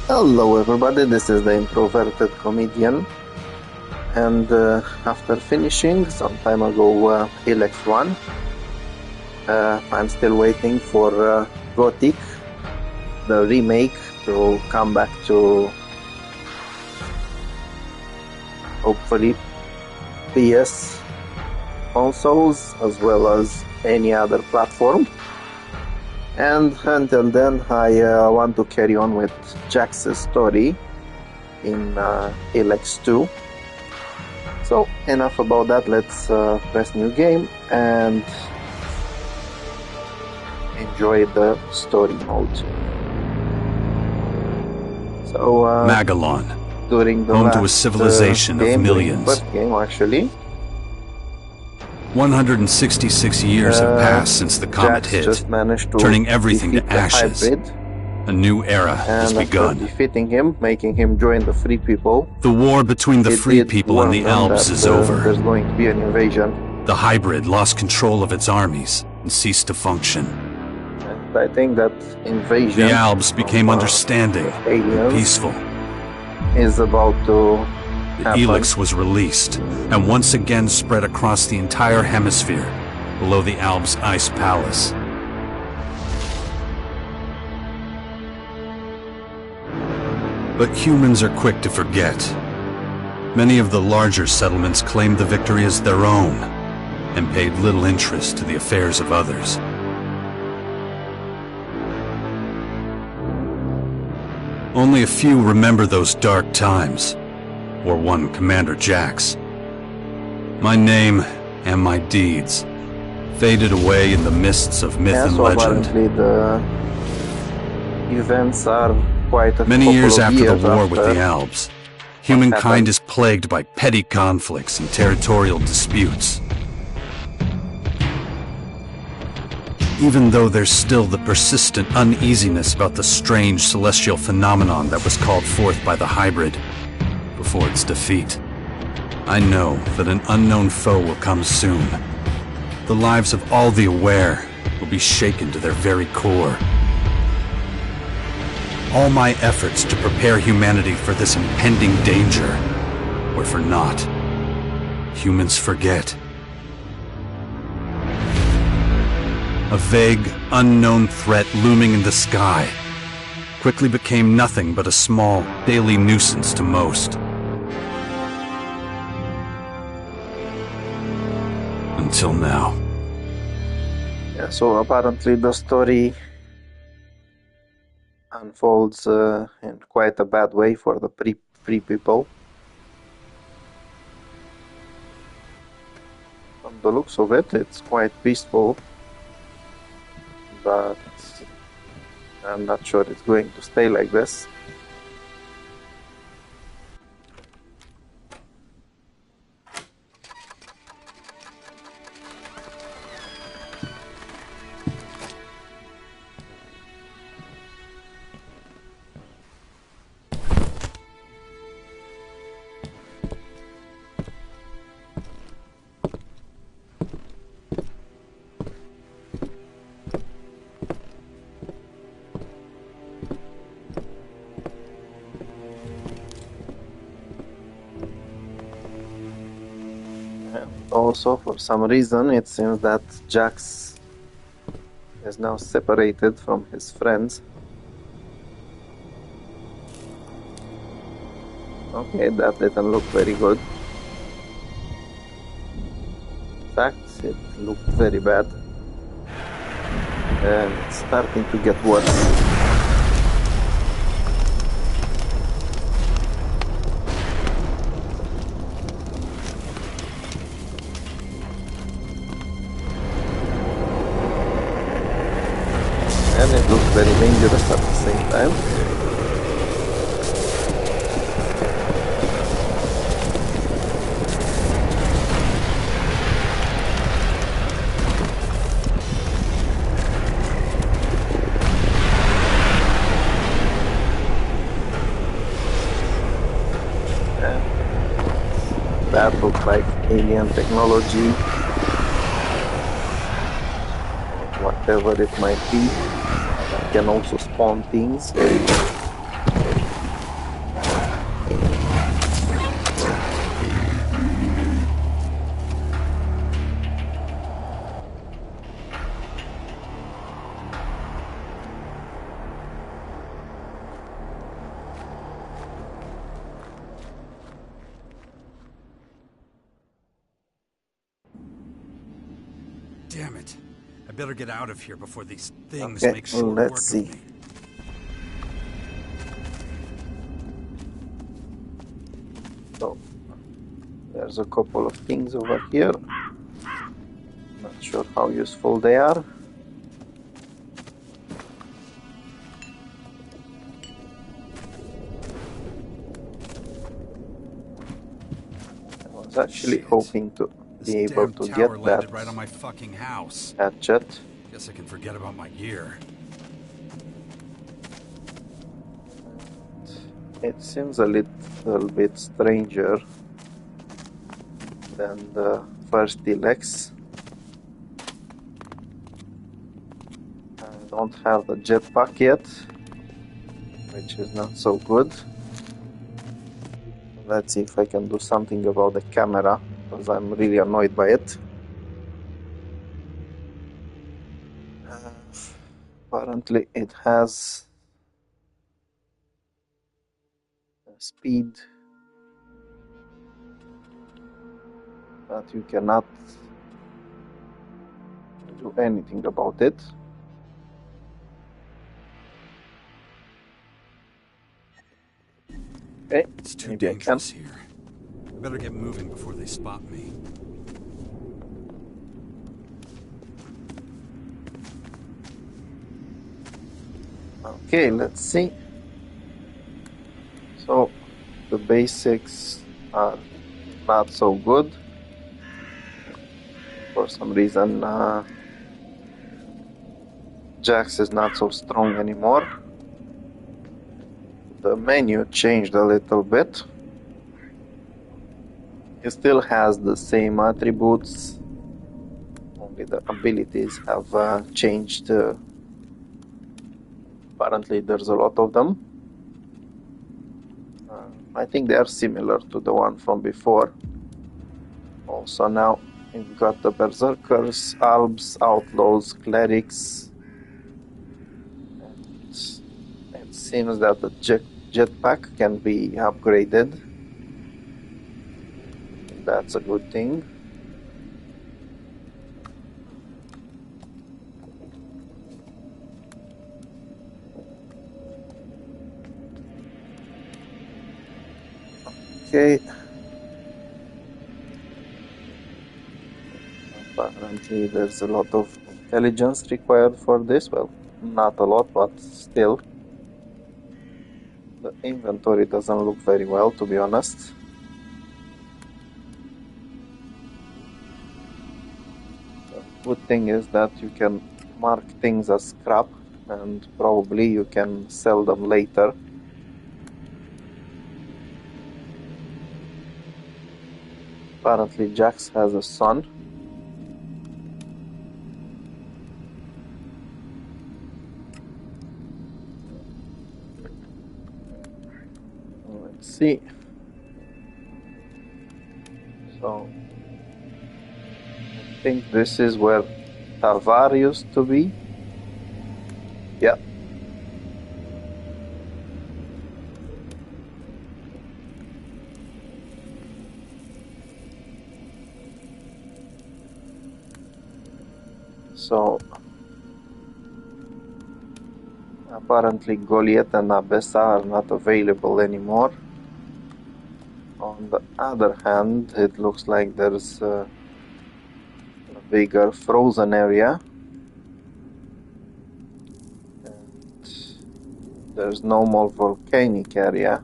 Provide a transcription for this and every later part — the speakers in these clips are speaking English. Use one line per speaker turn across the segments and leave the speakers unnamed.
Hello everybody, this is the introverted comedian, and after finishing some time ago Elex I, I'm still waiting for Gothic, the remake, to come back to hopefully PS consoles as well as any other platform. And until then, I want to carry on with Jax's story in Elex II. So enough about that, let's press new game and enjoy the story mode. So
Magalon,
during the
home
last
to a civilization
game,
of millions.
first game actually,
166 years have passed since the comet
Jax
hit,
just managed to
turning everything to
defeat the
ashes.
hybrid,
A new era has
and after
begun.
defeating him, making him join the Free People,
The war between the
it
free
did
people and
warn
the
them
Alps
that,
is over.
there's going to be an invasion.
The hybrid lost control of its armies and ceased to function.
And I think that invasion
The Alps became
from,
understanding,
aliens
peaceful.
is about to
The
happen.
Elex was released and once again spread across the entire hemisphere below the Alps ice palace. But humans are quick to forget. Many of the larger settlements claimed the victory as their own and paid little interest to the affairs of others. Only a few remember those dark times, or one Commander Jax. My name and my deeds faded away in the mists of myth and
so
legend.
apparently the events are quite a
Many
couple
years
of
after the
years
war with
after
the Alps, humankind
happened.
is plagued by petty conflicts and territorial disputes. Even though there's still the persistent uneasiness about the strange celestial phenomenon that was called forth by the hybrid before its defeat, I know that an unknown foe will come soon. The lives of all the aware will be shaken to their very core. All my efforts to prepare humanity for this impending danger were for naught. Humans forget. A vague, unknown threat looming in the sky quickly became nothing but a small, daily nuisance to most. Until now.
Yeah, so apparently the story unfolds in quite a bad way for the free people. From the looks of it, it's quite peaceful, but I'm not sure it's going to stay like this. Also, for some reason, it seems that Jax is now separated from his friends. Okay, that didn't look very good. In fact, it looked very bad. And it's starting to get worse. And it looks very dangerous at the same time. And that looks like alien technology, whatever it might be. Can also spawn things.
Damn it. I better get out of here before these things
Okay,
make short
let's
work
see.
of me.
So, there's a couple of things over here. Not sure how useful they are. I was actually hoping to
This
be able
damn
to
tower
get that
landed right on my fucking house.
hatchet.
Guess I can forget about my gear.
It seems a little bit stranger than the first Elex. I don't have the jetpack yet, which is not so good. Let's see if I can do something about the camera, because I'm really annoyed by it. Apparently it has a speed that you cannot do anything about it. Okay,
It's too
maybe I can.
dangerous here. I better get moving before they spot me.
Okay, let's see. So the basics are not so good. For some reason, Jax is not so strong anymore. The menu changed a little bit. It still has the same attributes, only the abilities have changed. Apparently there's a lot of them. I think they are similar to the one from before. Also now we've got the Berserkers, Albs, Outlaws, Clerics. And it seems that the jetpack can be upgraded. That's a good thing. Okay. Apparently there's a lot of intelligence required for this. Well, not a lot, but still. The inventory doesn't look very well, to be honest. The good thing is that you can mark things as scrap, and probably you can sell them later. Apparently Jax has a son. Let's see. So I think this is where Tavar used to be. Yeah. So apparently Goliath and Abessa are not available anymore. On the other hand, it looks like there's a bigger frozen area. And there's no more volcanic area.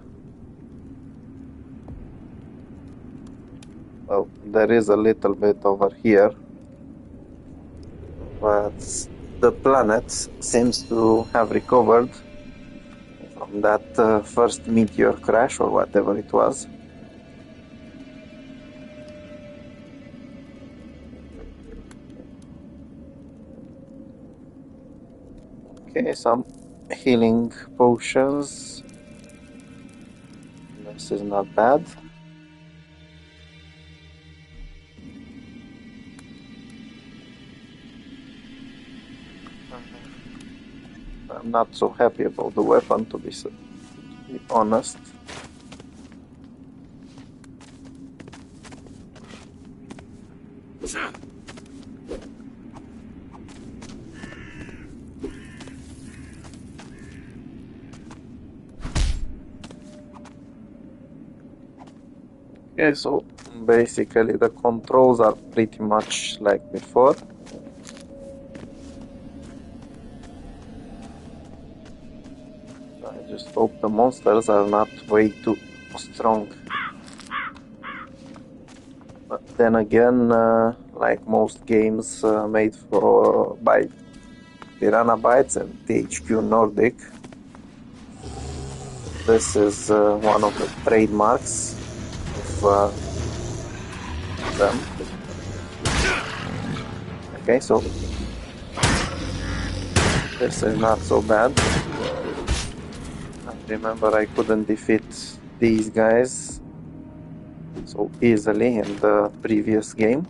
Well, there is a little bit over here. But the planet seems to have recovered from that first meteor crash or whatever it was. Okay, some healing potions. This is not bad. I'm not so happy about the weapon, to be honest. Okay, so basically the controls are pretty much like before. I just hope the monsters are not way too strong. But then again, like most games made by Piranha Bytes and THQ Nordic, this is one of the trademarks of them. Okay, so this is not so bad. I remember I couldn't defeat these guys so easily in the previous game.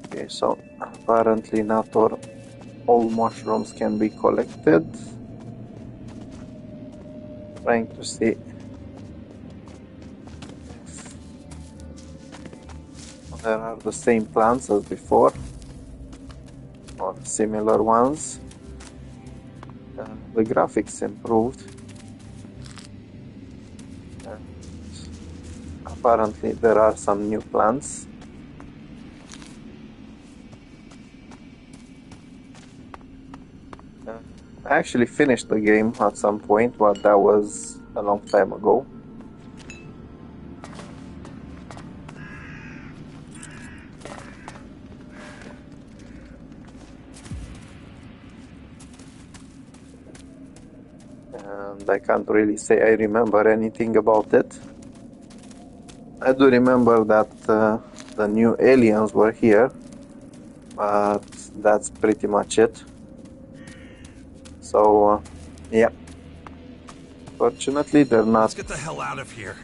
Okay, so apparently not all mushrooms can be collected. Trying to see if there are the same plants as before or similar ones. The graphics improved. And apparently there are some new plants. I actually finished the game at some point, but that was a long time ago. And I can't really say I remember anything about it. I do remember that the new aliens were here, but that's pretty much it. So, yeah. Fortunately, they're not.
Let's get the hell out of here.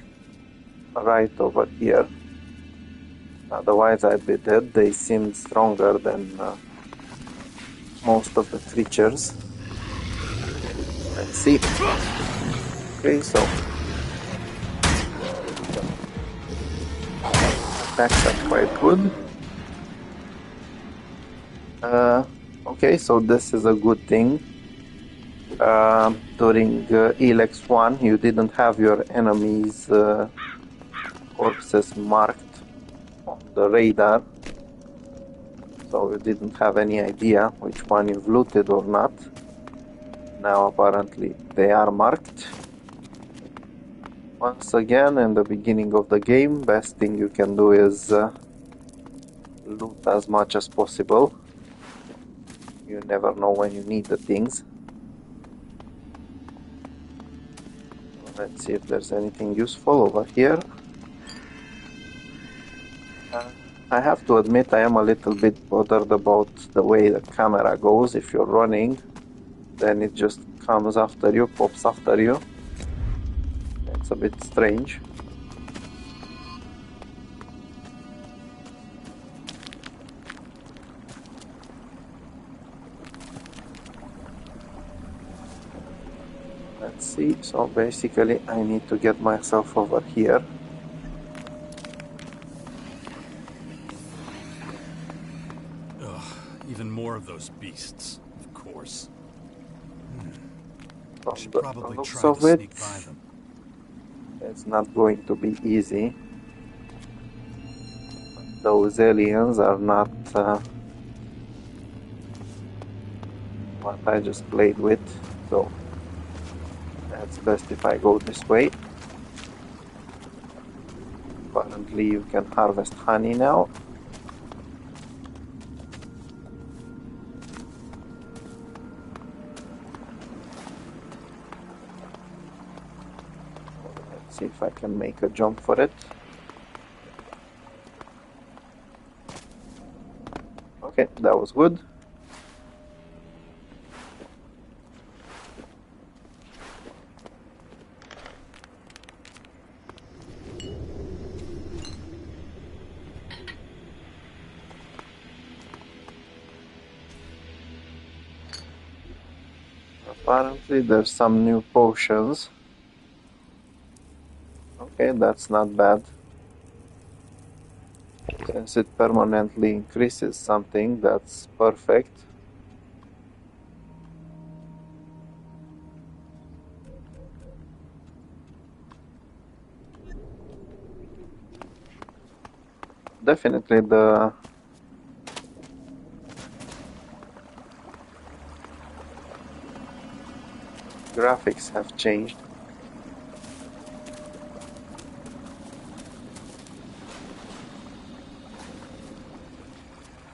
Right over here. Otherwise, I'd be dead. They seemed stronger than most of the creatures. Let's see. Okay, so attacks are quite good. Okay, so this is a good thing. During Elex I, you didn't have your enemies' corpses marked on the radar, so you didn't have any idea which one you've looted or not. Now apparently they are marked. Once again, in the beginning of the game, best thing you can do is loot as much as possible. You never know when you need the things. Let's see if there's anything useful over here. I have to admit I am a little bit bothered about the way the camera goes. If you're running, then it just comes after you, pops after you. It's a bit strange. Let's see, so basically I need to get myself over here.
Even more of those beasts, of course.
From
Should
the
probably
looks
try
of
to
it,
sneak by them.
it's not going to be easy. Those aliens are not what I just played with, so it's best if I go this way. Apparently you can harvest honey now. Let's see if I can make a jump for it. Okay, that was good. Apparently there's some new potions. Okay, that's not bad. Since it permanently increases something, that's perfect. definitely the graphics have changed.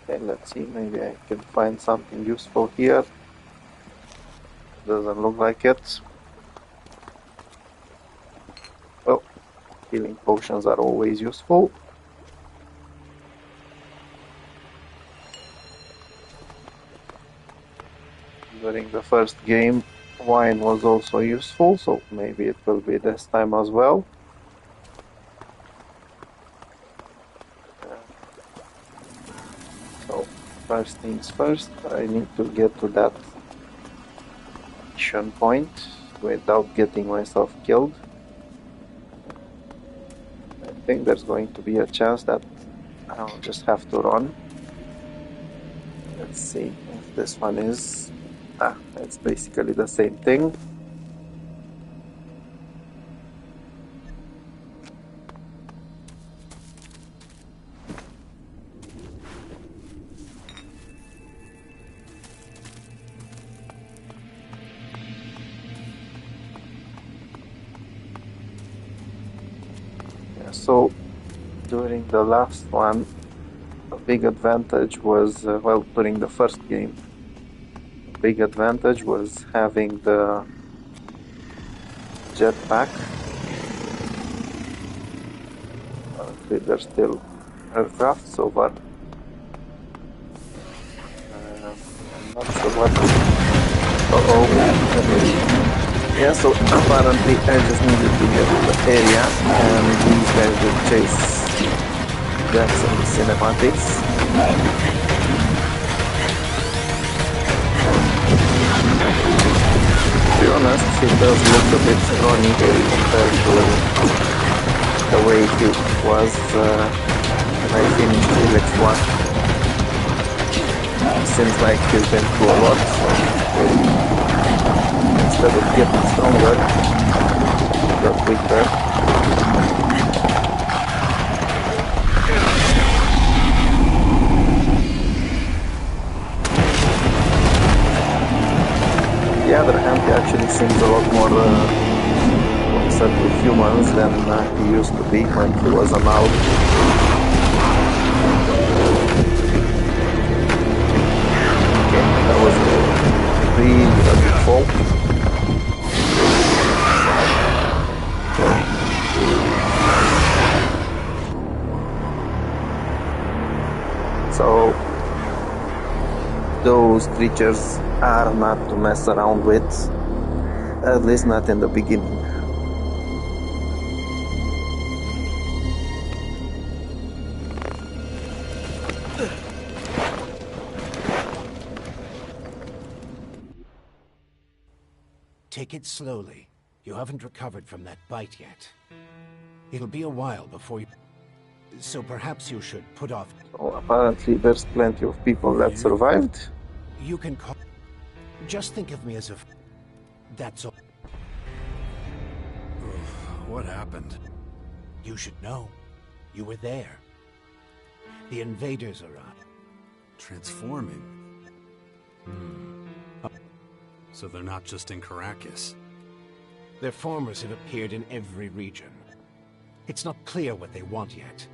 Okay, let's see, maybe I can find something useful here. Doesn't look like it. Well, healing potions are always useful. During the first game, wine was also useful, so maybe it will be this time as well. So, first things first, I need to get to that mission point without getting myself killed. I think there's going to be a chance that I'll just have to run. Let's see if this one is... it's basically the same thing. Yeah, so during the last one, a big advantage was, well, during the first game, a big advantage was having the jetpack. There's still aircrafts over. I'm not sure what. Uh-oh. Yeah, so apparently I just needed to get to the area, and these guys will chase Jax in the cinematics. To be honest, he does look a bit scrawny compared to the way he was when I finished Elex I. Seems like he's been through a lot, so instead of getting stronger, he got weaker. On the other hand, he actually seems a lot more concerned with humans than he used to be when he was an elf. That was a really good fall. So those creatures are not to mess around with, at least not in the beginning.
Take it slowly. You haven't recovered from that bite yet. It'll be a while before you... So perhaps you should put off...
So apparently there's plenty of people that survived.
You can call... Just think of me as a... That's all.
What happened?
You should know. You were there. The invaders are on.
Transforming? So they're not just in Caracas.
Their formers have appeared in every region. It's not clear what they want yet.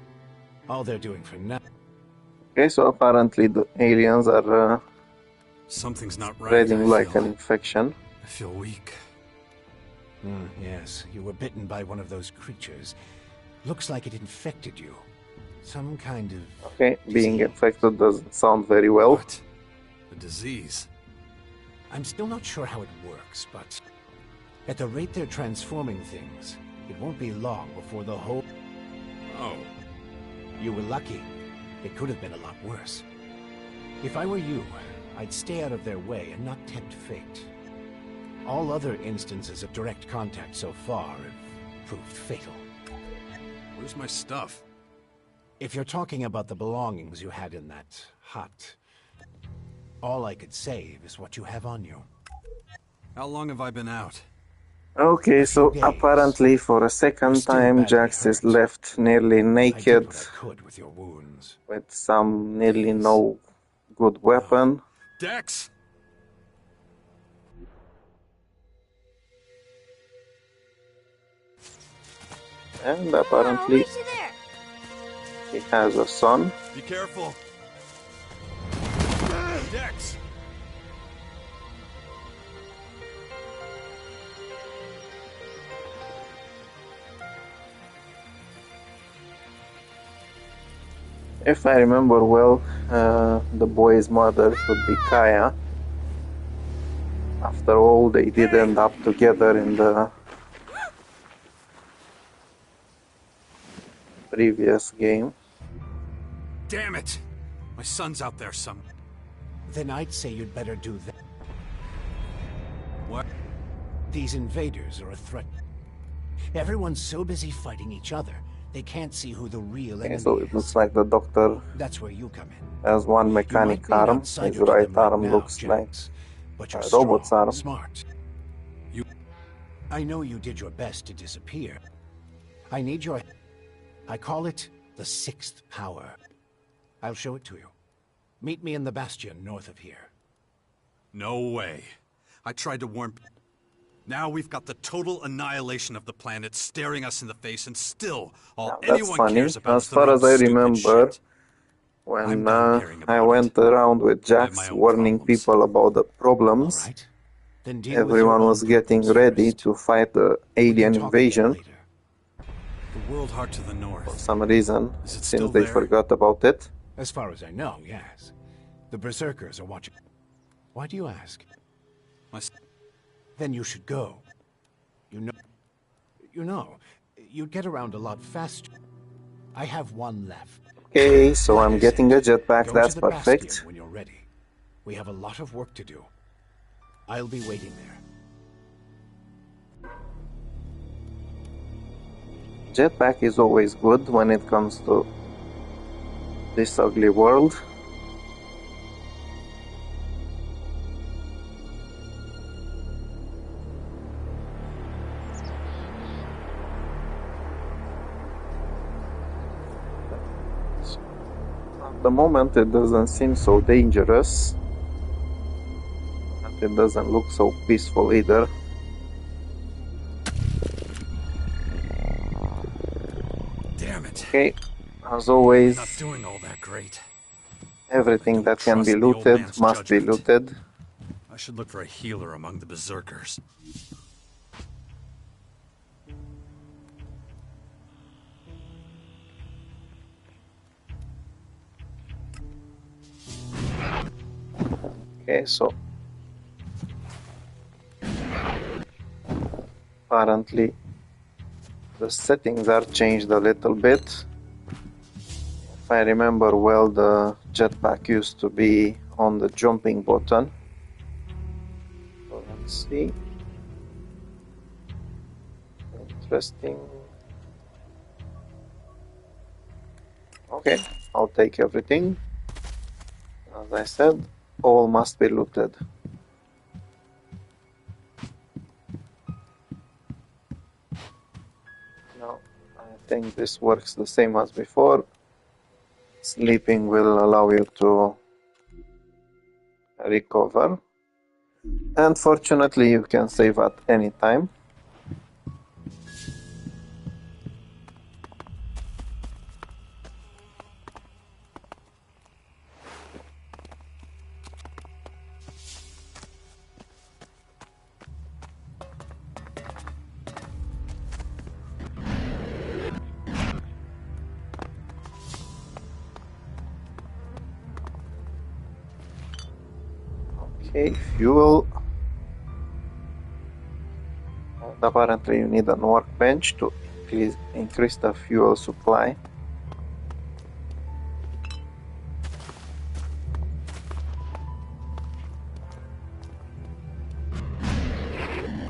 All they're doing for now...
Okay, so apparently the aliens are
Something's not right.
spreading like an infection.
I feel weak.
Yes, you were bitten by one of those creatures. Looks like it infected you. Some kind of...
Okay, being infected doesn't sound very well.
What? A disease?
I'm still not sure how it works, but... At the rate they're transforming things, it won't be long before the whole...
Oh.
You were lucky. It could have been a lot worse. If I were you, I'd stay out of their way and not tempt fate. All other instances of direct contact so far have proved fatal.
Where's my stuff?
If you're talking about the belongings you had in that hut, all I could save is what you have on you.
How long have I been out?
Okay,
few
so
days.
apparently for a
You're
second
still
time
badly
Jax is
hurt.
left nearly
I did
naked
what I could with your wounds.
with some nearly
Days.
no good weapon.
Dex!
And
Ah, I'll
apparently
race you there.
he has a son.
Be careful! Dex!
If I remember well, the boy's mother should be Kaya. After all, they did end up together in the previous game.
Damn it! My son's out there somewhere.
Then I'd say you'd better do that.
What?
These invaders are a threat. Everyone's so busy fighting each other, they can't see who the real enemy
Okay, so it
is.
looks like the doctor
That's where you come in.
has one
You
mechanic
might be an
arm.
outsider
His
to
right
them right
arm
now,
looks like
Jax, but you're
a
strong,
robot's arm.
smart. I know you did your best to disappear. I need your... I call it the sixth power. I'll show it to you. Meet me in the bastion north of here.
No way. I tried to warn... Now we've got the total annihilation of the planet staring us in the face, and still, all
Now, that's
anyone
funny.
cares about
As
is their
far
own
as I
stupid
remember,
shit.
when
I'm done caring
I
about
went
it.
around with
I have my
Jax
own
warning
problems.
people about the
All
problems,
right. Then deal with your
everyone
own
was getting
problems
ready
first.
to fight the
We can
alien
talk again
invasion.
later.
The world heart to the
For
north.
some reason,
Is it
it
still
seems they
there?
forgot about it.
As far as I know, yes. The Berserkers are watching. Why do you ask?
My s-
Then you should go. You know, you'd get around a lot faster. I have one left.
Okay, so
Like
I'm
I
getting a
said,
jetpack,
go
that's
to the bastion
perfect.
when you're ready. We have a lot of work to do. I'll be waiting there.
Jetpack is always good when it comes to this ugly world. At the moment it doesn't seem so dangerous, and it doesn't look so peaceful either.
Damn it.
Okay, as
Not
always,
doing all that great.
everything that can be
trust the old
looted
man's
must be
judgment.
looted.
I should look for a healer among the berserkers.
Okay, so apparently the settings are changed a little bit. If I remember well, the jetpack used to be on the jumping button. So let's see. Interesting. Okay, I'll take everything. As I said, all must be looted. Now, I think this works the same as before. Sleeping will allow you to recover. And fortunately, you can save at any time. Okay, fuel. And apparently you need a workbench to increase the fuel supply.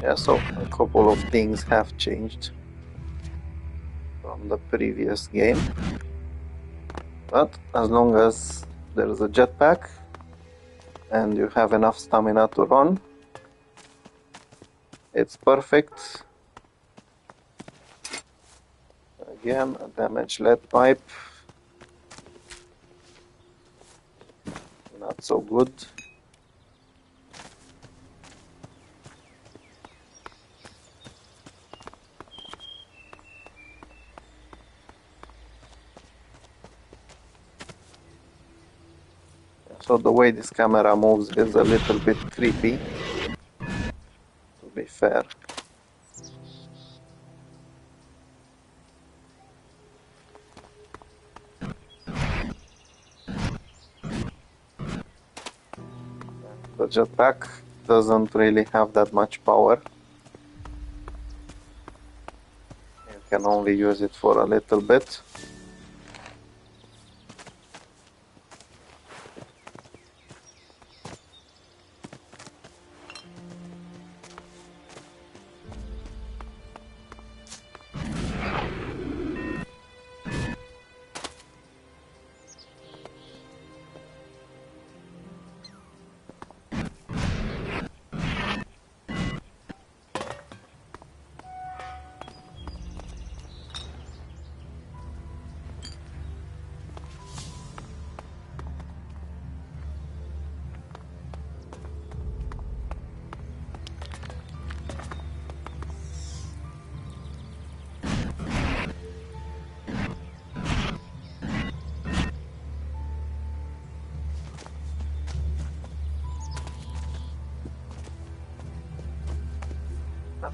Yeah, so a couple of things have changed from the previous game. But as long as there is a jetpack and you have enough stamina to run, It's perfect. Again, a damaged lead pipe. Not so good. So the way this camera moves is a little bit creepy, to be fair. The jetpack doesn't really have that much power. You can only use it for a little bit.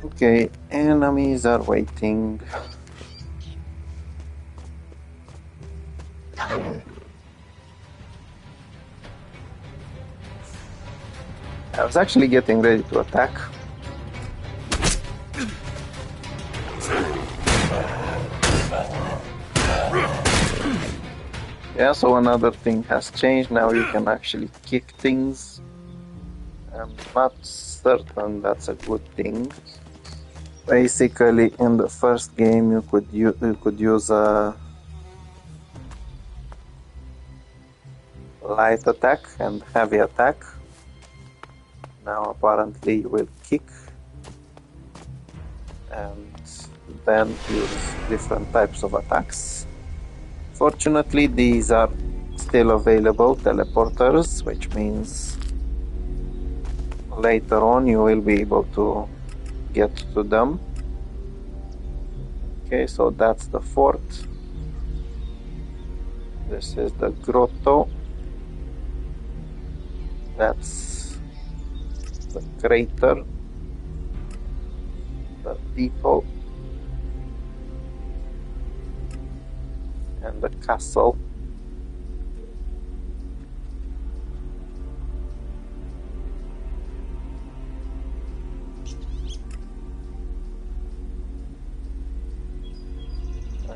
Okay, enemies are waiting. I was actually getting ready to attack. Yeah, so another thing has changed. Now you can actually kick things. I'm not certain that's a good thing. Basically, in the first game, you could use a light attack and heavy attack. Now, apparently, you will kick and then use different types of attacks. Fortunately, these are still available teleporters, which means later on you will be able to get to them. Okay, so that's the fort. This is the grotto. That's the crater. The depot. And the castle.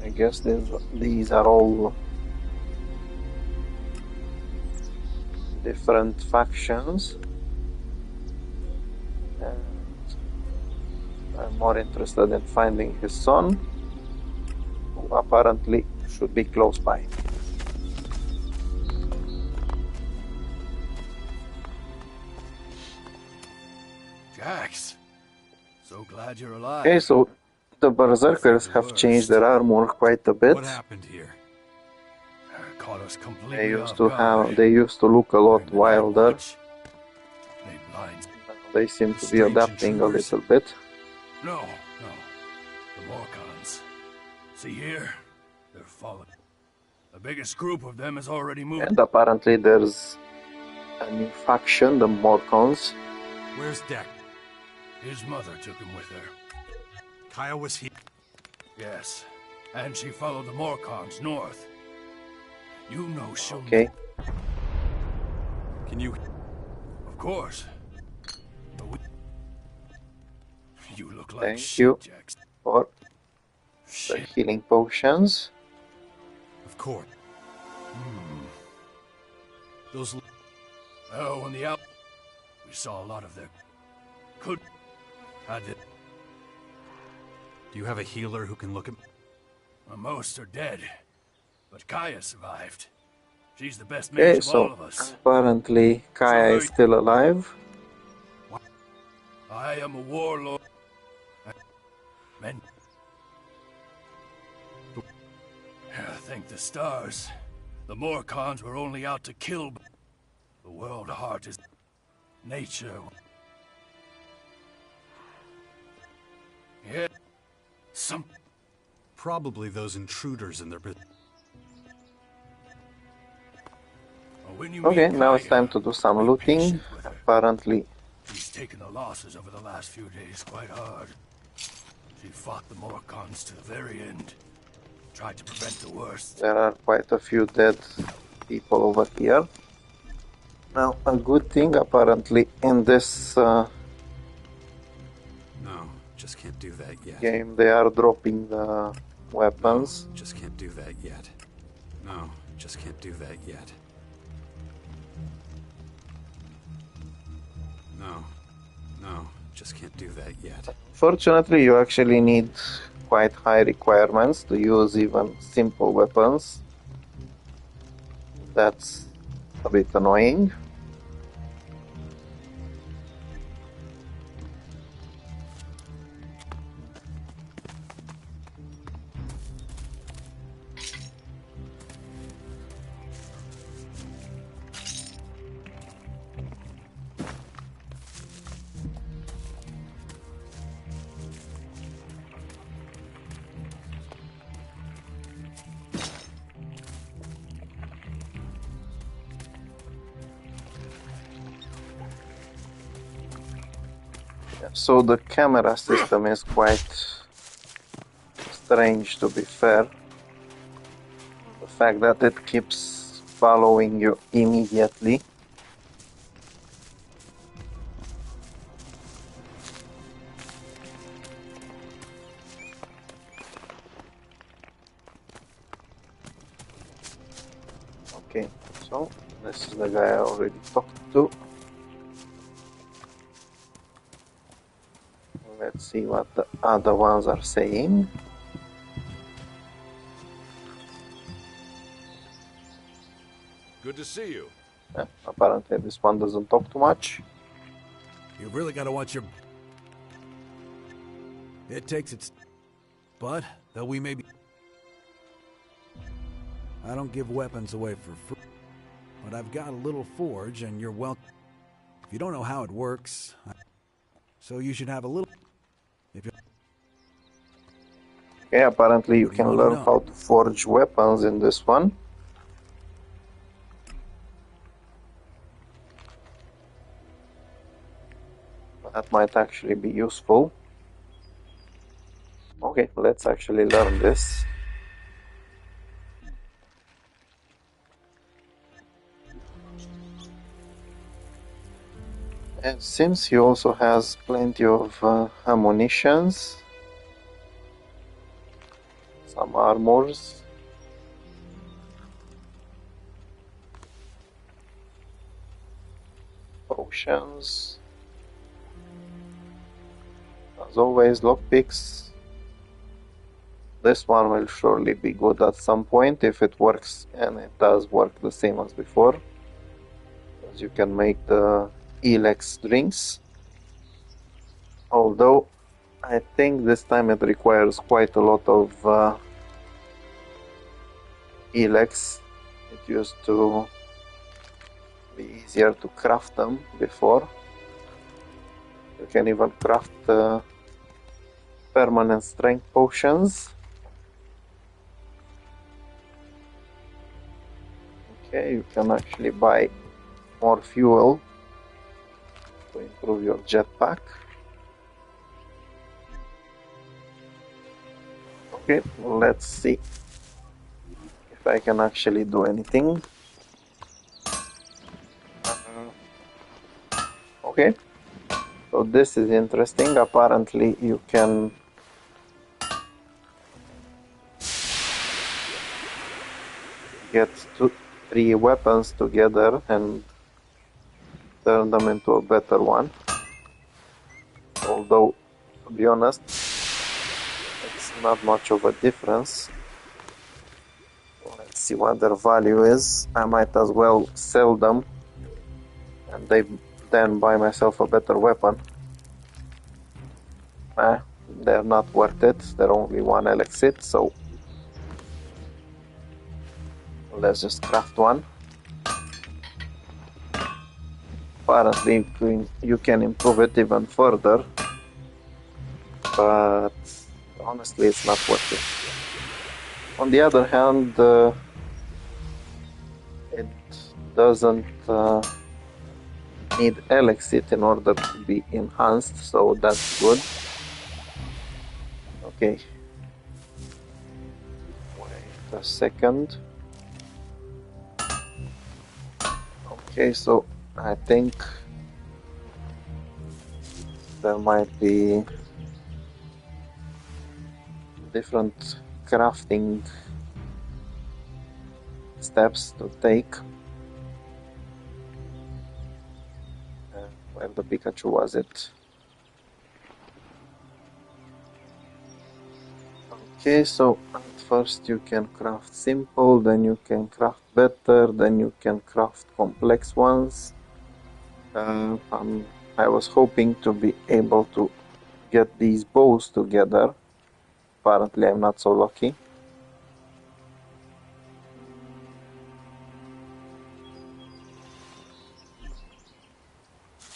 I guess these are all different factions, and I'm more interested in finding his son, who apparently should be close by.
Jax, so glad you're alive.
Okay, so the berserkers have changed their armor quite a bit.
What happened here?
Caught us completely off guard.
They used to look a lot
During the night
wilder.
watch. They blind.
They seem to be
Strange
adapting a
intruders.
little bit.
No. The Morcons. See here? They're fallen. The biggest group of them has already moved.
And apparently there's a new faction, the Morcons.
Where's Deck?
His mother took him with her.
Kaya was here.
Yes. And she followed the Morcons north. You know she'll...
Okay.
Can you...
Of course. But you look like
Thank
shit,
you
Jax.
for the
Shit.
healing potions.
Of course. Those...
Oh, on the out... We saw a lot of their... Had it...
Do you have a healer who can look at...
Most are dead. But Kaya survived. She's the best
Okay,
mage of all
so
of us.
apparently Kaya is still alive.
I am a warlord. Men. Thank the stars. The Morcons were only out to kill. The world heart is nature. Yeah. Some.
Probably those intruders in their
When you
Okay,
meet
now it's
Kaya,
time to do some
be
looting.
patient with her.
Apparently,
She's taken the losses over the last few days quite hard. She fought the Morcons to the very end. Tried to prevent the worst.
there are quite a few dead people over here. Now, a good thing apparently in this
No, just can't do that yet.
game, they are dropping the weapons.
No, just can't do that yet. No, just can't do that yet. No, just can't do that yet.
Fortunately, you actually need quite high requirements to use even simple weapons. That's a bit annoying. So the camera system is quite strange, to be fair. The fact that it keeps following you immediately. Okay, so this is the guy I already talked to. Let's see what the other ones are saying.
Good to see you.
Apparently this one doesn't talk too much.
You've really got to watch your... It takes its... But, though we may be... I don't give weapons away for free. But I've got a little forge, and you're welcome. If you don't know how it works... So you should have a little... If you...
Okay, apparently you
What do you
can
wanna
learn
know?
how to forge weapons in this one. That might actually be useful. Okay, let's actually learn this. And since he also has plenty of ammunitions, some armors, potions, as always, lockpicks. This one will surely be good at some point if it works, and it does work the same as before. As you can make the Elex drinks. Although I think this time it requires quite a lot of Elex. It used to be easier to craft them before. You can even craft permanent strength potions. Okay, you can actually buy more fuel to improve your jetpack. Okay, let's see if I can actually do anything. Okay, so this is interesting. Apparently you can get 3 weapons together and turn them into a better one. Although, to be honest, it's not much of a difference. Let's see what their value is. I might as well sell them and then buy myself a better weapon. they're not worth it. They're only one Elex I, so let's just craft one. Apparently you can improve it even further, but honestly it's not worth it. On the other hand, it doesn't need Elex I in order to be enhanced, so that's good. Okay, wait a second. Okay, so I think there might be different crafting steps to take. Where the Pikachu was it? Okay, so at first you can craft simple, then you can craft better, then you can craft complex ones. I was hoping to be able to get these bows together. Apparently I'm not so lucky.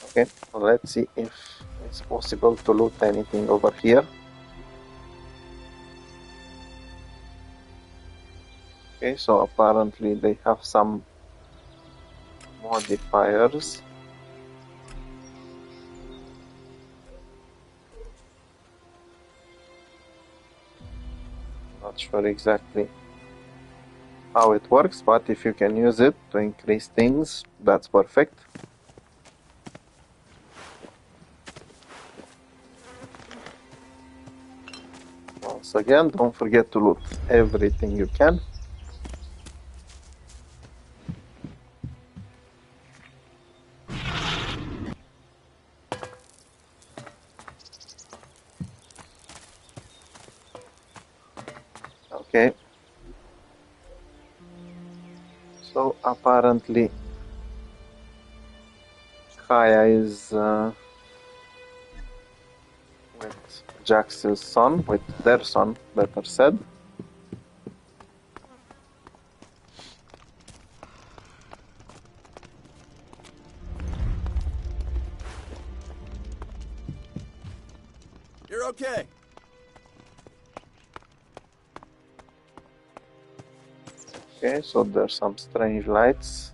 Okay, let's see if it's possible to loot anything over here. Okay, so apparently they have some modifiers. Not sure exactly how it works, but if you can use it to increase things, that's perfect. Once again, don't forget to loot everything you can. Okay. So apparently Kaya is with Jax's son, with their son, better said.
You're okay.
Okay, so there's some strange lights.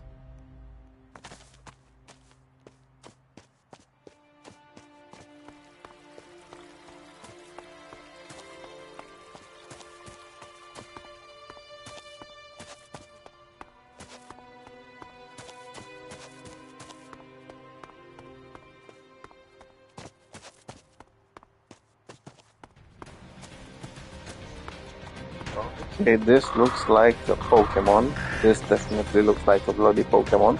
Okay, this looks like a Pokemon. This definitely looks like a bloody Pokemon.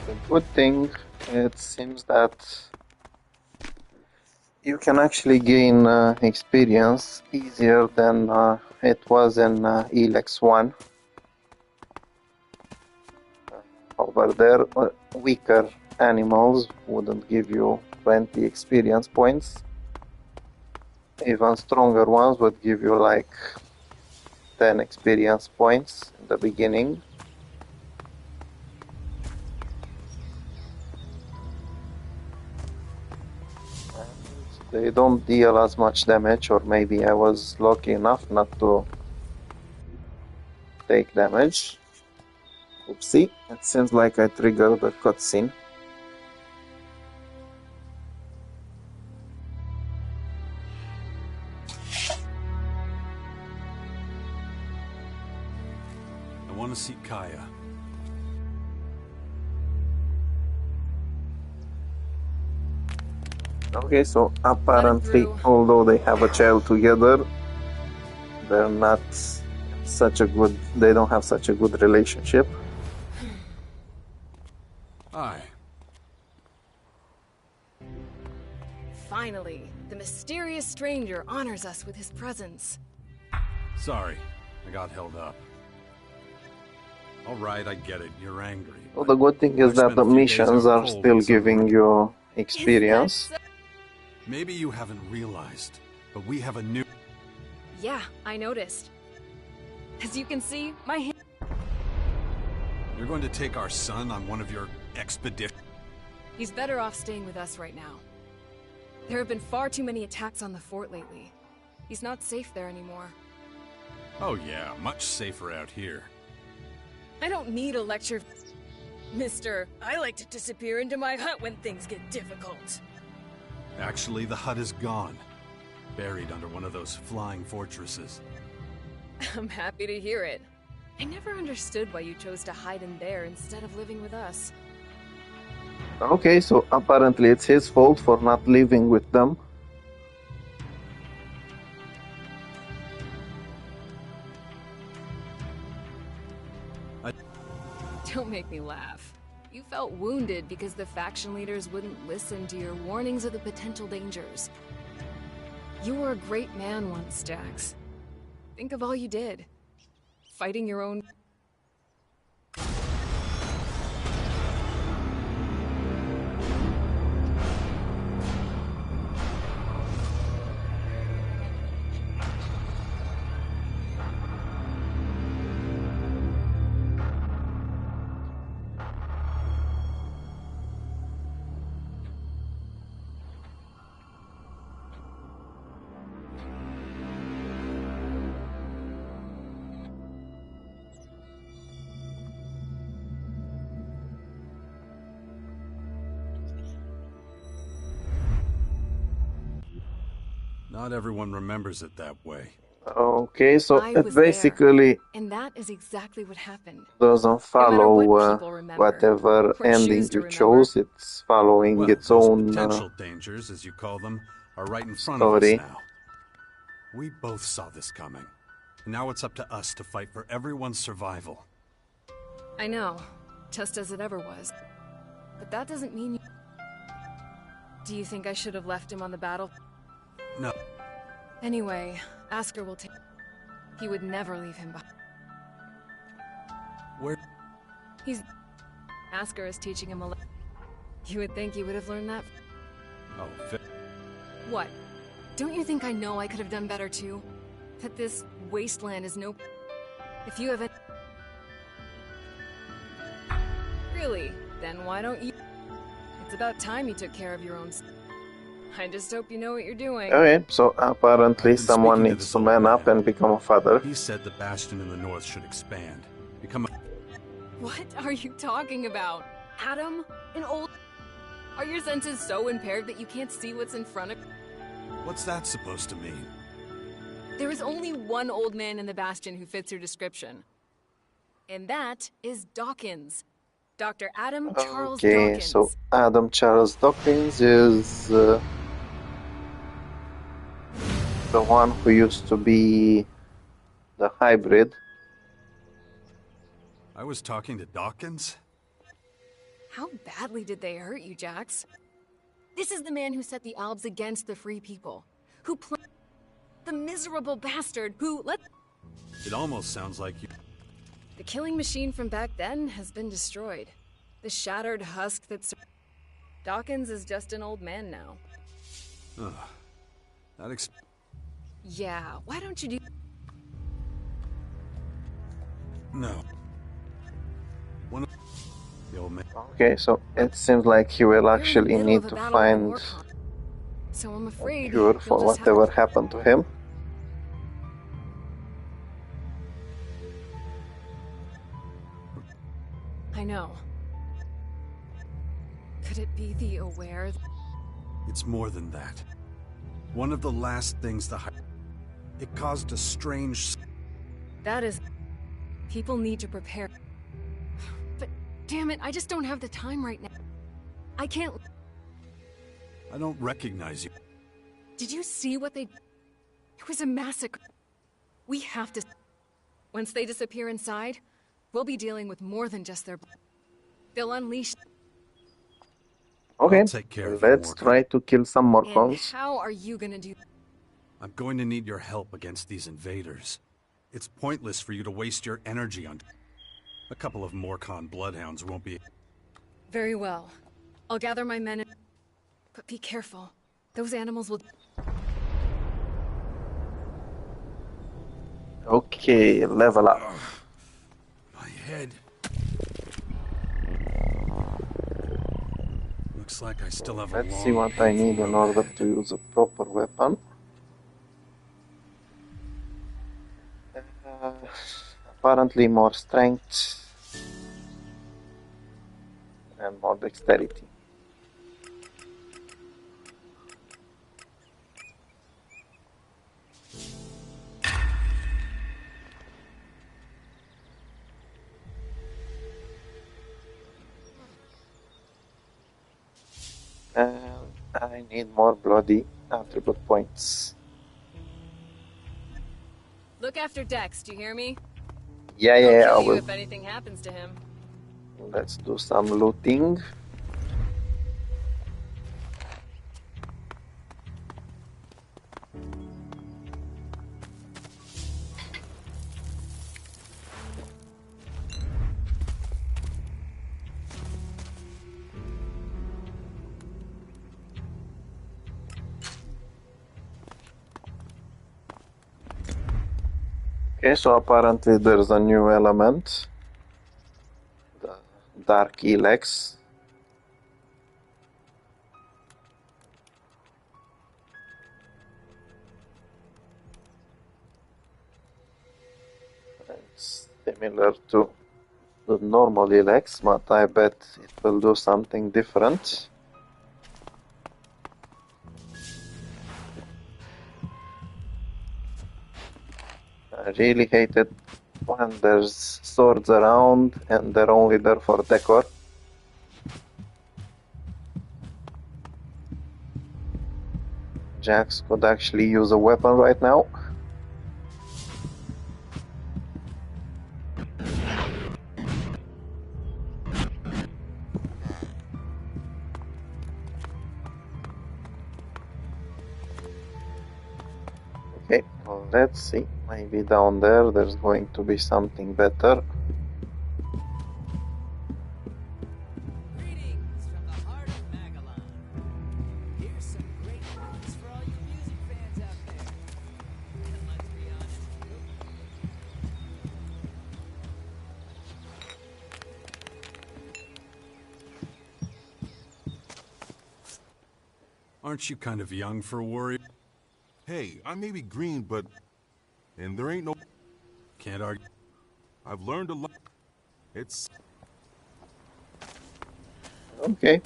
The good thing, it seems that you can actually gain experience easier than it was in Elex I. Over there, weaker animals wouldn't give you 20 experience points. Even stronger ones would give you like 10 experience points in the beginning. And they don't deal as much damage, or maybe I was lucky enough not to take damage. Oopsie, it seems like I triggered the cutscene.
I want to see Kaya.
Okay, so apparently, although they have a child together, they're not such a good, they don't have such a good relationship.
Hi.
Finally, the mysterious stranger honors us with his presence.
Sorry, I got held up. All right, I get it. You're angry.
So the good thing is that the missions are still giving you experience.
Is that so?
Maybe you haven't realized, but we have a new...
Yeah, I noticed. As you can see, my hand...
You're going to take our son on one of your expeditions?
He's better off staying with us right now. There have been far too many attacks on the fort lately. He's not safe there anymore.
Oh yeah, much safer out here.
I don't need a lecture, Mister. I like to disappear into my hut when things get difficult.
Actually, the hut is gone. Buried under one of those flying fortresses.
I'm happy to hear it. I never understood why you chose to hide in there instead of living with us.
Okay, so apparently it's his fault for not living with them.
Don't make me laugh. You felt wounded because the faction leaders wouldn't listen to your warnings of the potential dangers. You were a great man once, Jax. Think of all you did. Fighting your own...
Not everyone remembers it that way.
Okay, so
I
it
was
basically
And that is exactly what happened.
doesn't
No matter
follow
what people remember,
whatever
or
ending
choose to
you
remember.
chose. It's following
Well,
its
those
own
potential dangers, as you call them, are right in front of us
story.
now. We both saw this coming. And now it's up to us to fight for everyone's survival.
I know, just as it ever was. But that doesn't mean you... Do you think I should have left him on the battle?
No.
Anyway, Asker will take... He would never leave him behind.
Where?
He's... Asker is teaching him a lesson. You would think he would have learned that...
Oh,
What? Don't you think I know I could have done better too? That this wasteland is no... If you have any... Really? Then why don't you... It's about time you took care of your own... I just hope you know what you're doing.
Okay, so apparently
I've been
someone
speaking to
needs
this
to
old
man up
man.
and become a father.
He said the bastion in the north should expand. Become a...
What are you talking about? Adam? An old... Are your senses so impaired that you can't see what's in front of...
What's that supposed to mean?
There is only one old man in the Bastion who fits your description. And that is Dawkins. Dr. Adam Charles
Okay,
Dawkins.
so Adam Charles Dawkins is the one who used to be the hybrid.
I was talking to Dawkins?
How badly did they hurt you, Jax? This is the man who set the Albs against the free people. Who the miserable bastard who let...
It almost sounds like you...
The killing machine from back then has been destroyed. The shattered husk that's... Dawkins is just an old man now.
Ugh. That
Yeah, why don't you do...
No. One of... The old man...
Okay, so it seems like he will
We're in the
actually
middle
need
of a
to
battle with
find
Warcon. So I'm
a
afraid
cure
you'll
for
just have
whatever happened to him.
I know. Could it be the aware?
It's more than that. One of the last things it caused a strange...
That is... People need to prepare. But damn it, I just don't have the time right now. I can't...
I don't recognize you.
Did you see what they... It was a massacre. We have to... Once they disappear inside, we'll be dealing with more than just their... They'll unleash...
Okay,
I'll take care of
let's
Morgan.
try to kill some
And
Morcons.
how are you gonna do...
I'm going to need your help against these invaders. It's pointless for you to waste your energy on... A couple of Morcon bloodhounds won't be...
Very well. I'll gather my men and... But be careful. Those animals will...
Okay, level up.
My head. Looks like I still have a
Let's
long,
see what I need
painful
in
road
order
ahead.
to use a proper weapon. Apparently more strength and more dexterity. And I need more bloody attribute points.
Look after Dex, do you hear me?
Yeah,
I'll
I
kill you
will.
if anything happens to him.
Let's do some looting. Okay, so apparently there's a new element, the Dark Elex. It's similar to the normal Elex, but I bet it will do something different. I really hate it when there's swords around and they're only there for decor. Jax could actually use a weapon right now. Okay, well, let's see. Maybe down there there's going to be something better.
Greetings from the heart of Magalon. Here's some great news for all you music fans out there. And let's be honest,
Aren't you kind of young for a warrior?
Hey, I may be green, but... And there ain't no...
Can't argue.
I've learned a lot. It's...
Okay.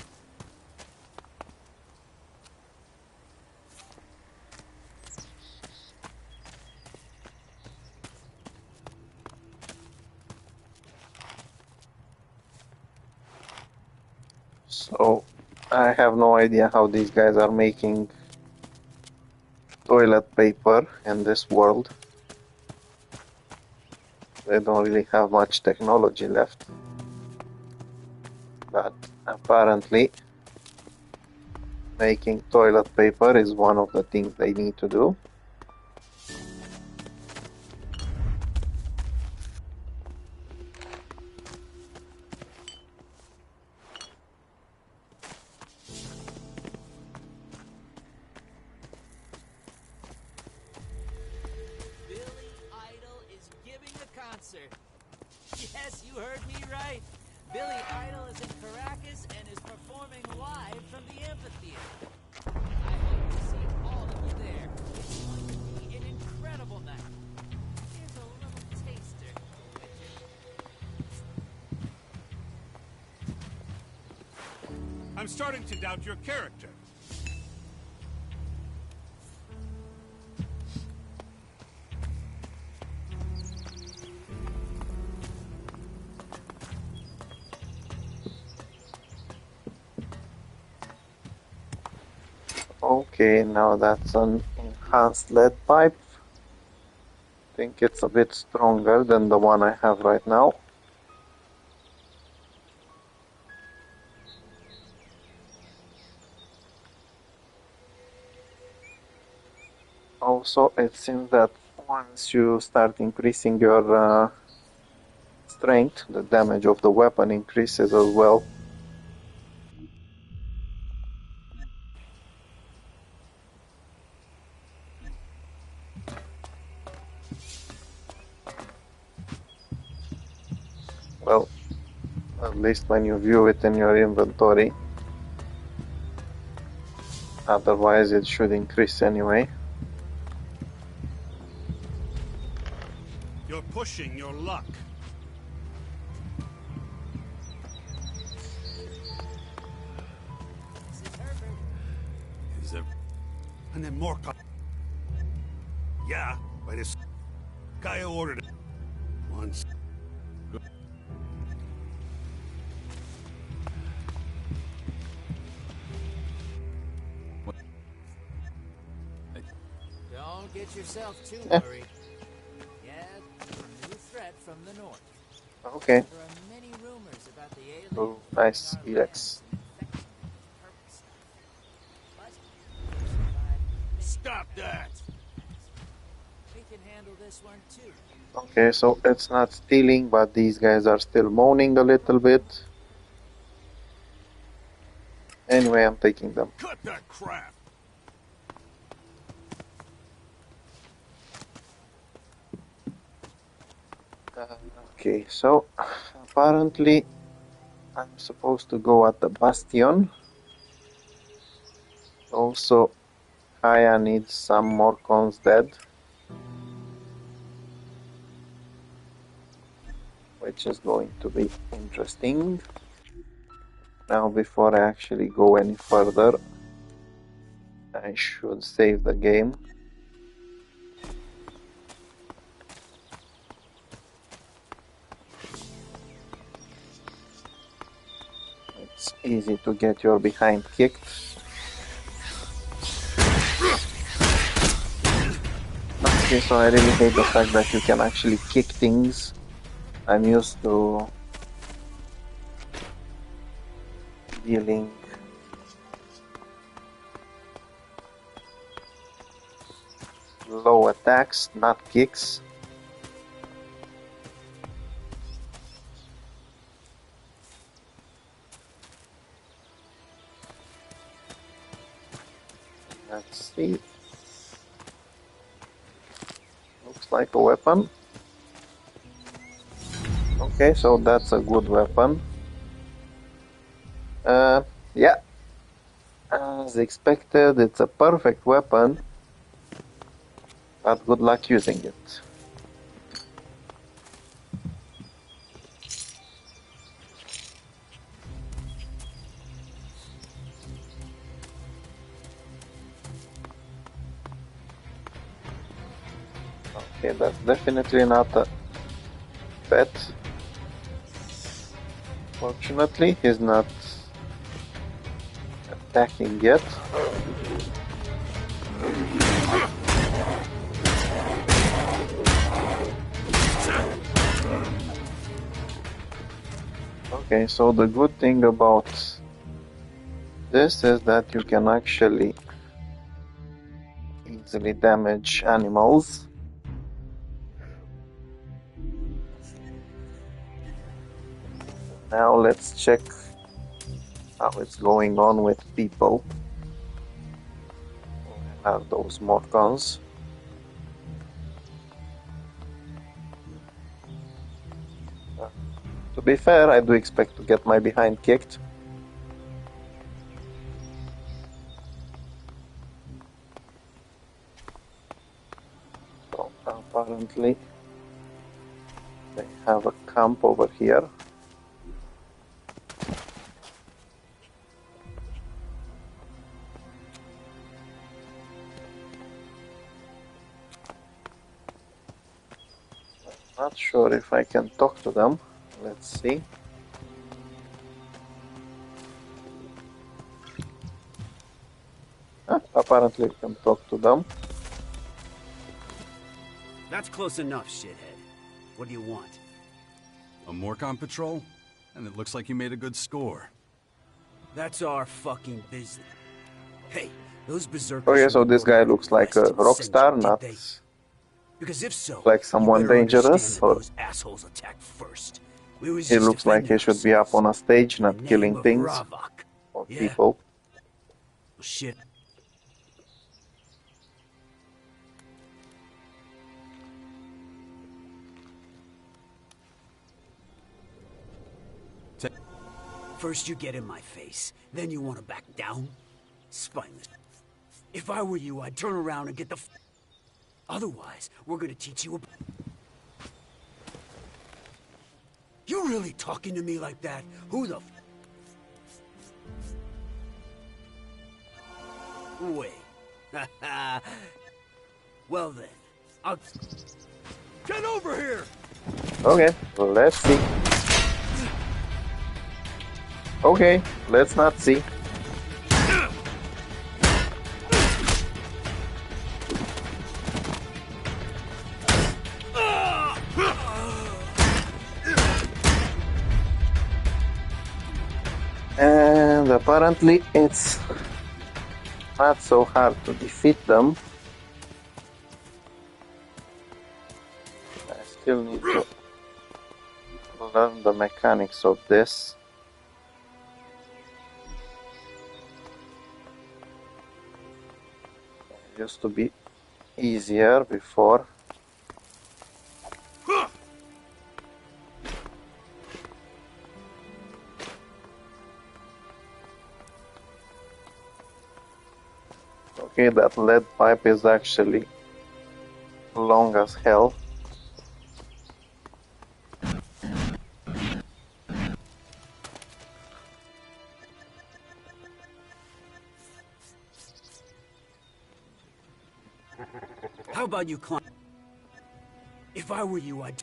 So, I have no idea how these guys are making toilet paper in this world. They don't really have much technology left. But apparently, making toilet paper is one of the things they need to do.
Billy Idol is giving a concert. Yes, you heard me right. Billy Idol is in Caracas and is performing live from the amphitheater. I hope to see all of you there. It's going to be an incredible night. Here's a little taster, Witcher.
I'm starting to doubt your character.
Okay, now that's an enhanced lead pipe. I think it's a bit stronger than the one I have right now. Also, it seems that once you start increasing your strength, the damage of the weapon increases as well. Well, at least when you view it in your inventory. Otherwise it should increase anyway.
You're pushing your luck.
Is there...
And then more Yeah, by this guy who ordered it. Once.
Don't get yourself too worried. Yeah, there's a new threat from the north.
Okay.
There are many rumors about the aliens.
Oh, nice Elex.
Stop that!
We can handle this one too.
Okay, so it's not stealing, but these guys are still moaning a little bit. Anyway, I'm taking them.
Cut that crap!
Okay, so apparently I'm supposed to go at the Bastion. Also, Kaya needs some more cons dead, which is going to be interesting. Now, before I actually go any further, I should save the game. It's easy to get your behind kicked. Okay, so I really hate the fact that you can actually kick things. I'm used to dealing low attacks, not kicks. Let's see. Looks like a weapon. Okay, so that's a good weapon. Yeah. As expected, it's a perfect weapon, but good luck using it. Okay, that's definitely not a pet. Fortunately, he's not attacking yet. Okay, so the good thing about this is that you can actually easily damage animals. Now let's check how it's going on with people. Where are those more guns? To be fair, I do expect to get my behind kicked. So apparently they have a camp over here. Not sure if I can talk to them. Let's see. Apparently we can talk to them.
That's close enough, shithead. What do you want?
A Morcon patrol? And it looks like you made a good score.
That's our fucking business. Hey, those berserkers...
Okay, so this guy looks like a rock star, not
Because if so,
Like
you
someone
better understand
dangerous,
that
or
those assholes attacked first. We was
he
just
looks like
defending
he should be up
ourselves.
on a stage,
In the
not
name
killing
of
things
Ravok.
or
Yeah.
people.
Well, shit. First you get in my face, then you want to back down? Spineless. If I were you, I'd turn around and get the Otherwise, we're gonna teach you a... You really talking to me like that? Who the Wait. Well then, I'll...
Get over here!
Okay, let's see. Okay, let's not see. And apparently it's not so hard to defeat them. I still need to learn the mechanics of this. It used to be easier before. Okay, that lead pipe is actually long as hell.
How about you climb? If I were you, I'd...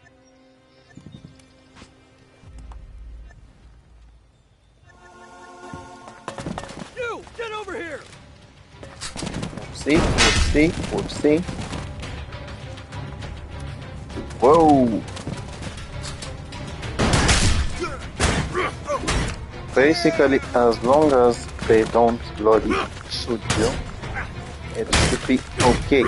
You! Get over here!
Whoopsie, whoopsie, whoopsie. Whoa! Basically, as long as they don't bloody shoot you, it should be okay.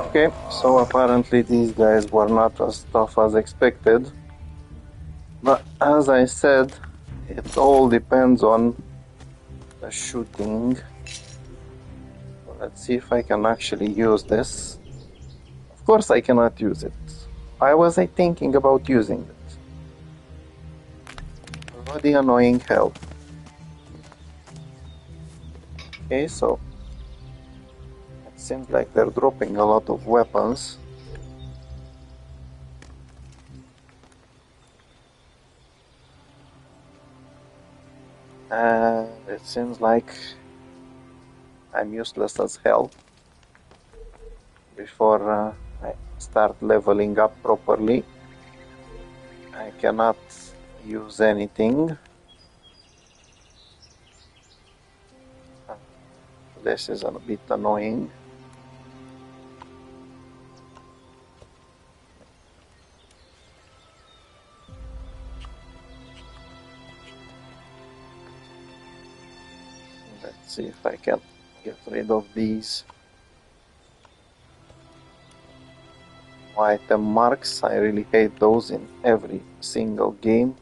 Okay, so apparently these guys were not as tough as expected. But as I said, it all depends on the shooting. So let's see if I can actually use this. Of course I cannot use it. Why was I thinking about using it? Bloody annoying hell. Okay, so it seems like they're dropping a lot of weapons. And it seems like I'm useless as hell before I start leveling up properly. I cannot use anything. This is a bit annoying. Let's see if I can get rid of these item marks. I really hate those in every single game.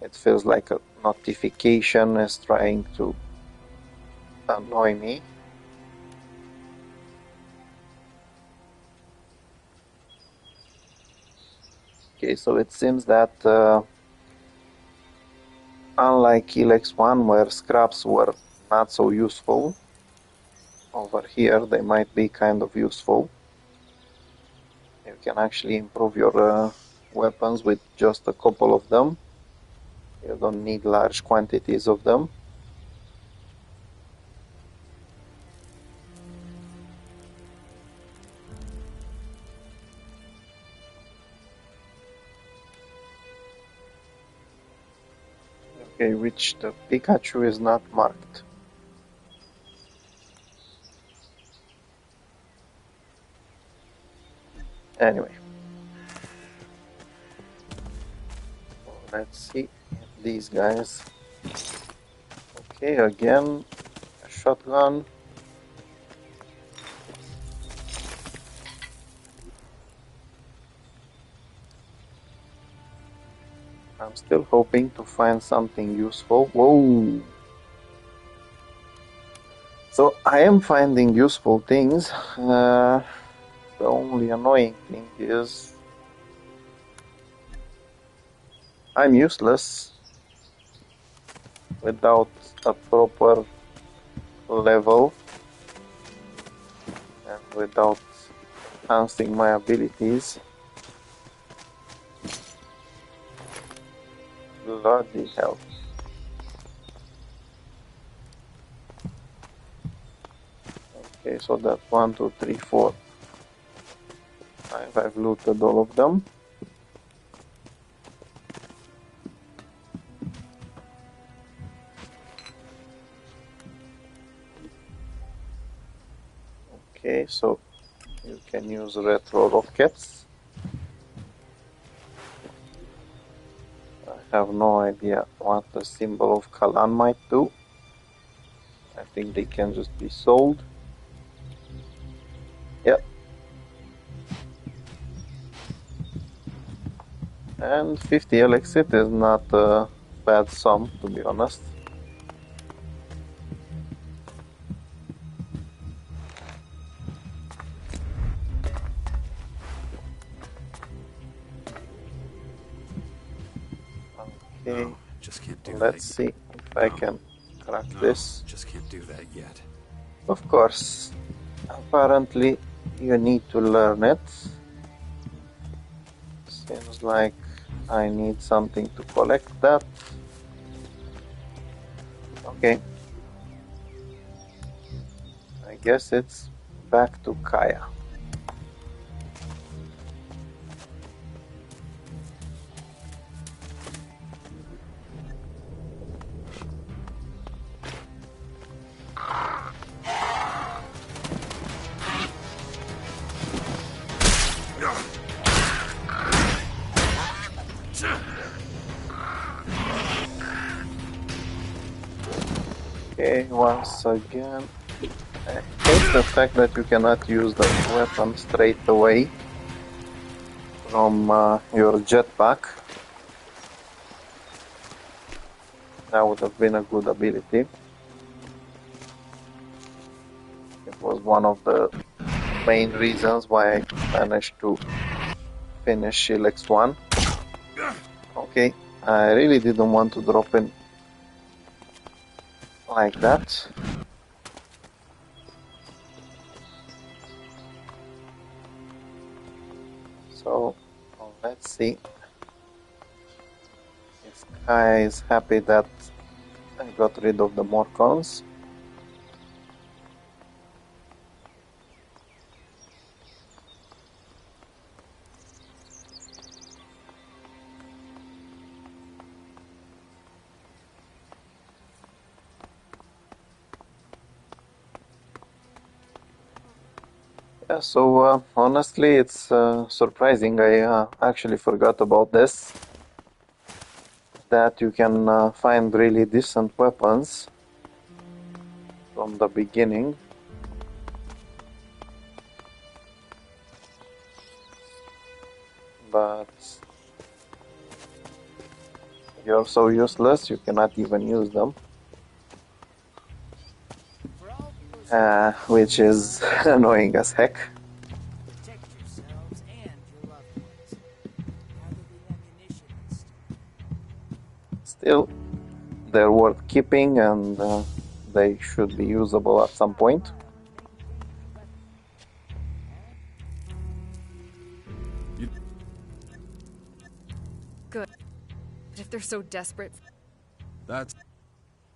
It feels like a notification is trying to annoy me. Okay, so it seems that unlike Elex I, where scraps were not so useful, over here they might be kind of useful. You can actually improve your weapons with just a couple of them. You don't need large quantities of them. Okay, which the Pikachu is not marked. Anyway. Let's see these guys. Okay, again, a shotgun. I'm still hoping to find something useful. Whoa! So I am finding useful things. The only annoying thing is I'm useless without a proper level and without enhancing my abilities. Bloody hell. Okay, so that's 1, 2, 3, 4, 5. I've looted all of them. Okay, so you can use retro rockets. I have no idea what the symbol of Kalan might do. I think they can just be sold. Yep. And 50 Elexit is not a bad sum, to be honest. Okay,
No, just can't do
let's
that.
see if I can crack this.
Just can't do that yet.
Of course, apparently you need to learn it. Seems like I need something to collect that. Okay. I guess it's back to Kaya. Okay, once again, I hate the fact that you cannot use the weapon straight away from your jetpack. That would have been a good ability. It was one of the main reasons why I managed to finish Elex I. Okay, I really didn't want to drop in like that. So let's see if Kai is happy that I got rid of the Morcons. Yeah, so honestly, it's surprising. I actually forgot about this. That you can find really decent weapons from the beginning. But you're so useless, you cannot even use them. Which is annoying as heck.
Protect yourselves and your loved ones. Gather the ammunition and
Still, they're worth keeping and they should be usable at some point.
Good. But if they're so desperate...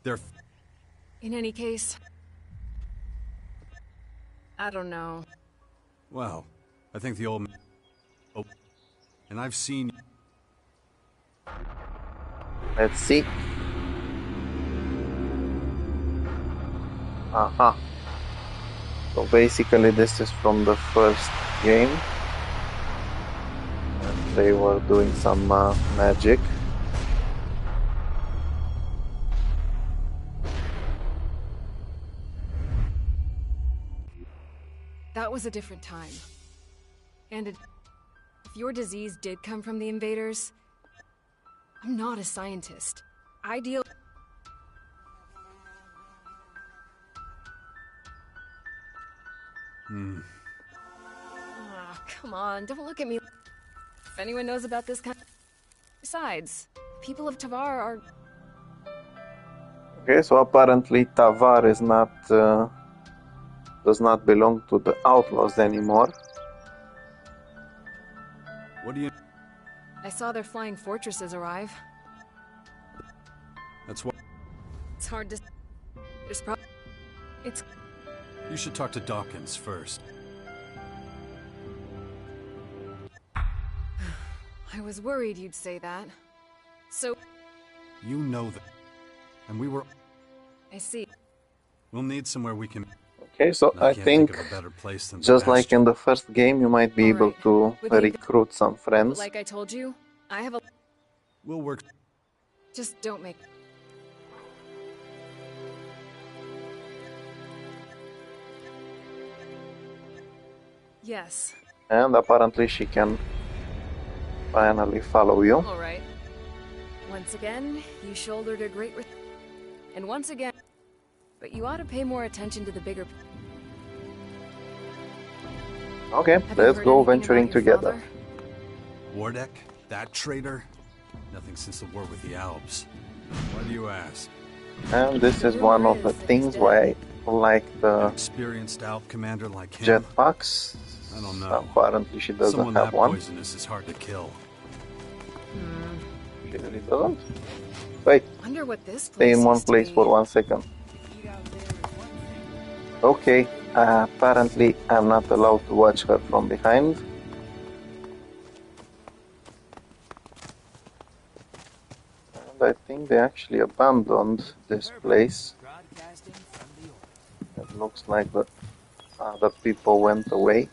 They're...
In any case... I don't know.
Well, I think the old... Oh, and I've seen...
Let's see. So basically this is from the first game. they were doing some magic.
That was a different time. And if your disease did come from the invaders, I'm not a scientist. I deal... Ah, come on, don't look at me. If anyone knows about this kind... Besides, people of Tavar are...
Okay, so apparently Tavar is not... does not belong to the outlaws anymore.
What do you...
I saw their flying fortresses arrive.
That's what...
It's hard to... There's probably... It's...
You should talk to Dawkins first.
I was worried you'd say that. So...
You know that. And we were...
I see.
We'll need somewhere we can...
Okay, so I
can't
think,
of a better place than the
just like
pasture.
in the first game, you might be able
Alright.
to
With the-
recruit some
But
friends.
like I told you, I have a...
We'll work...
Just don't make... Yes.
And apparently she can finally follow you.
Alright. Once again, you shouldered a great... And once again... But you ought to pay more attention to the bigger...
Okay,
Have you
let's
heard
go
anything
venturing
about your
together.
father?
Wardek? That traitor? Nothing since the war with the Alps. Why do you ask?
And this is one of the things why I like
An
the
experienced Alp commander like him?
jetpacks.
I don't know.
Apparently she doesn't
Someone
have
that
one.
poisonous is hard to kill.
She really doesn't. Wait,
Wonder what this place
stay in one
used to
place
be.
for 1 second.
Eat out there is one thing.
Okay, apparently I'm not allowed to watch her from behind. And I think they actually abandoned this place.
Broadcasting from the orbit.
It looks like the other people went away.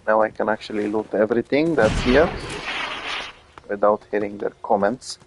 Now I can actually loot everything that's here without hearing their comments.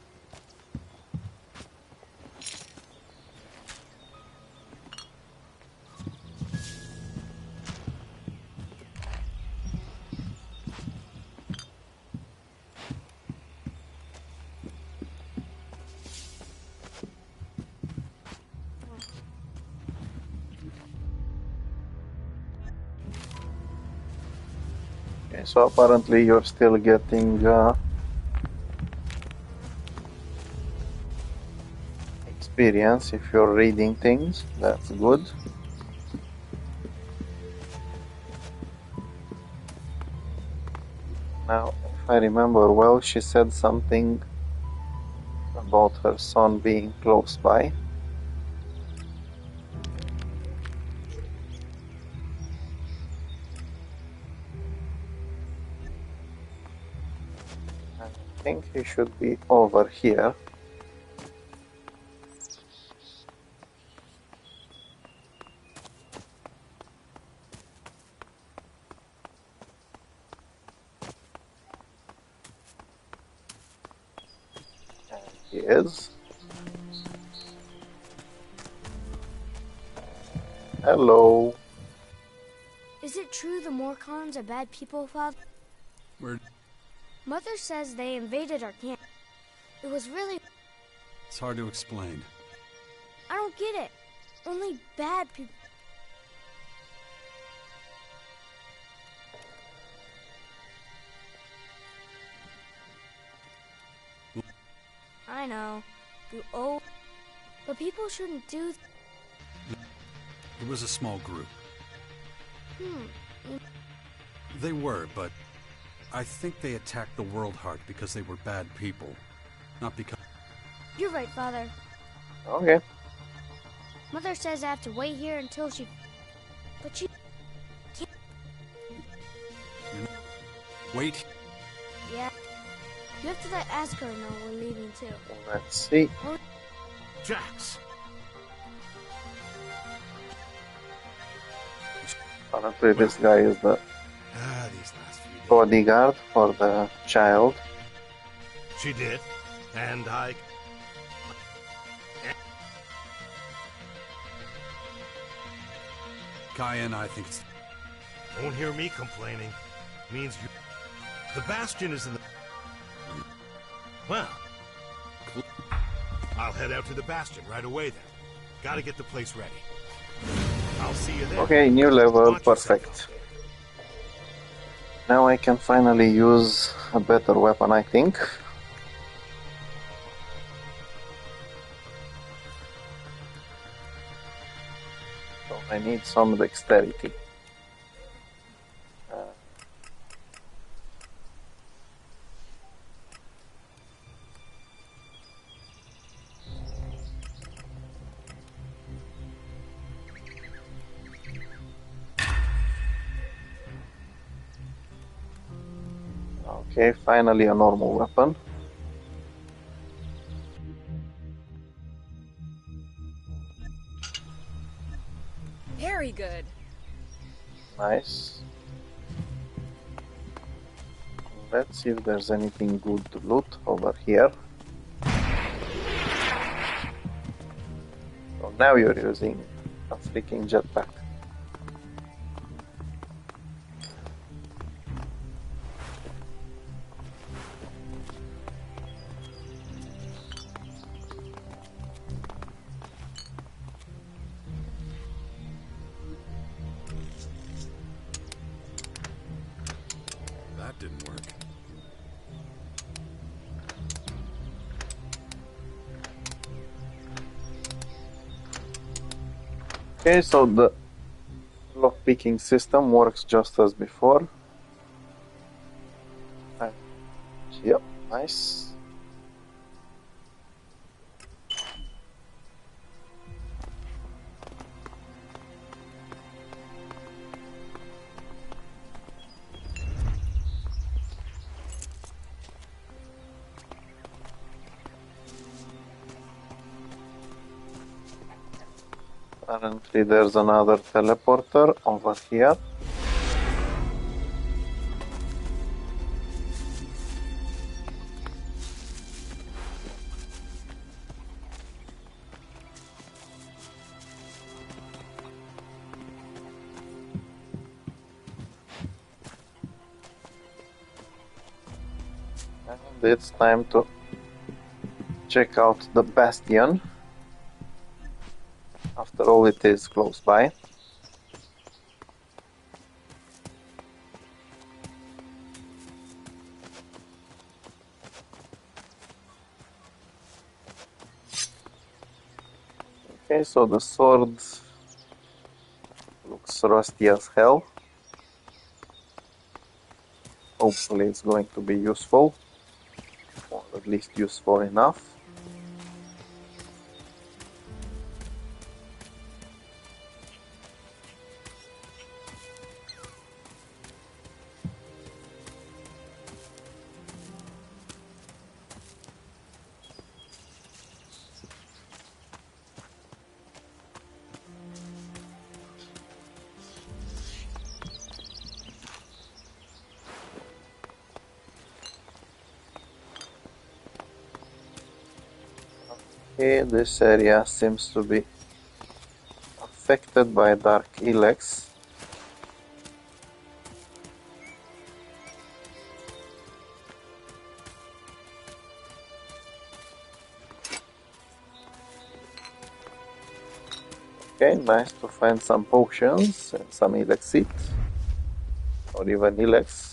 Okay, so apparently you're still getting experience if you're reading things. That's good. Now, if I remember well, she said something about her son being close by. I think he should be over here. And he is. Hello.
Is it true the Morcons are bad people, Father?
We're...
Mother says they invaded our camp. It was really...
It's hard to explain.
I don't get it. Only bad people... I know. You owe... But people shouldn't do...
It was a small group.
Hmm.
They were, but I think they attacked the World Heart because they were bad people. Not because...
You're right, Father.
Okay.
Mother says I have to wait here until she... But she...
Wait.
Yeah. You have to let Asker know we're leaving too.
Let's see.
Jax!
Apparently this guy is the
These last few days
bodyguard for the child.
She did, and I...
Cayenne, I think it's...
Won't hear me complaining. Means you... The Bastion is in the... Well... I'll head out to the Bastion right away then. Gotta get the place ready. I'll see you there.
Okay, new level, perfect. Now I can finally use a better weapon, I think. So I need some dexterity. Okay, finally a normal weapon.
Very good.
Nice. Let's see if there's anything good to loot over here. So now you're using a freaking jetpack.
That didn't work.
Okay, so the lockpicking system works just as before. Yep, nice. Apparently there's another teleporter over here. And it's time to check out the Bastion. After all, it is close by. Okay, so the sword looks rusty as hell. Hopefully it's going to be useful, or at least useful enough. Okay, this area seems to be affected by dark Elex. Okay, nice to find some potions and some Elexit, or even Elex.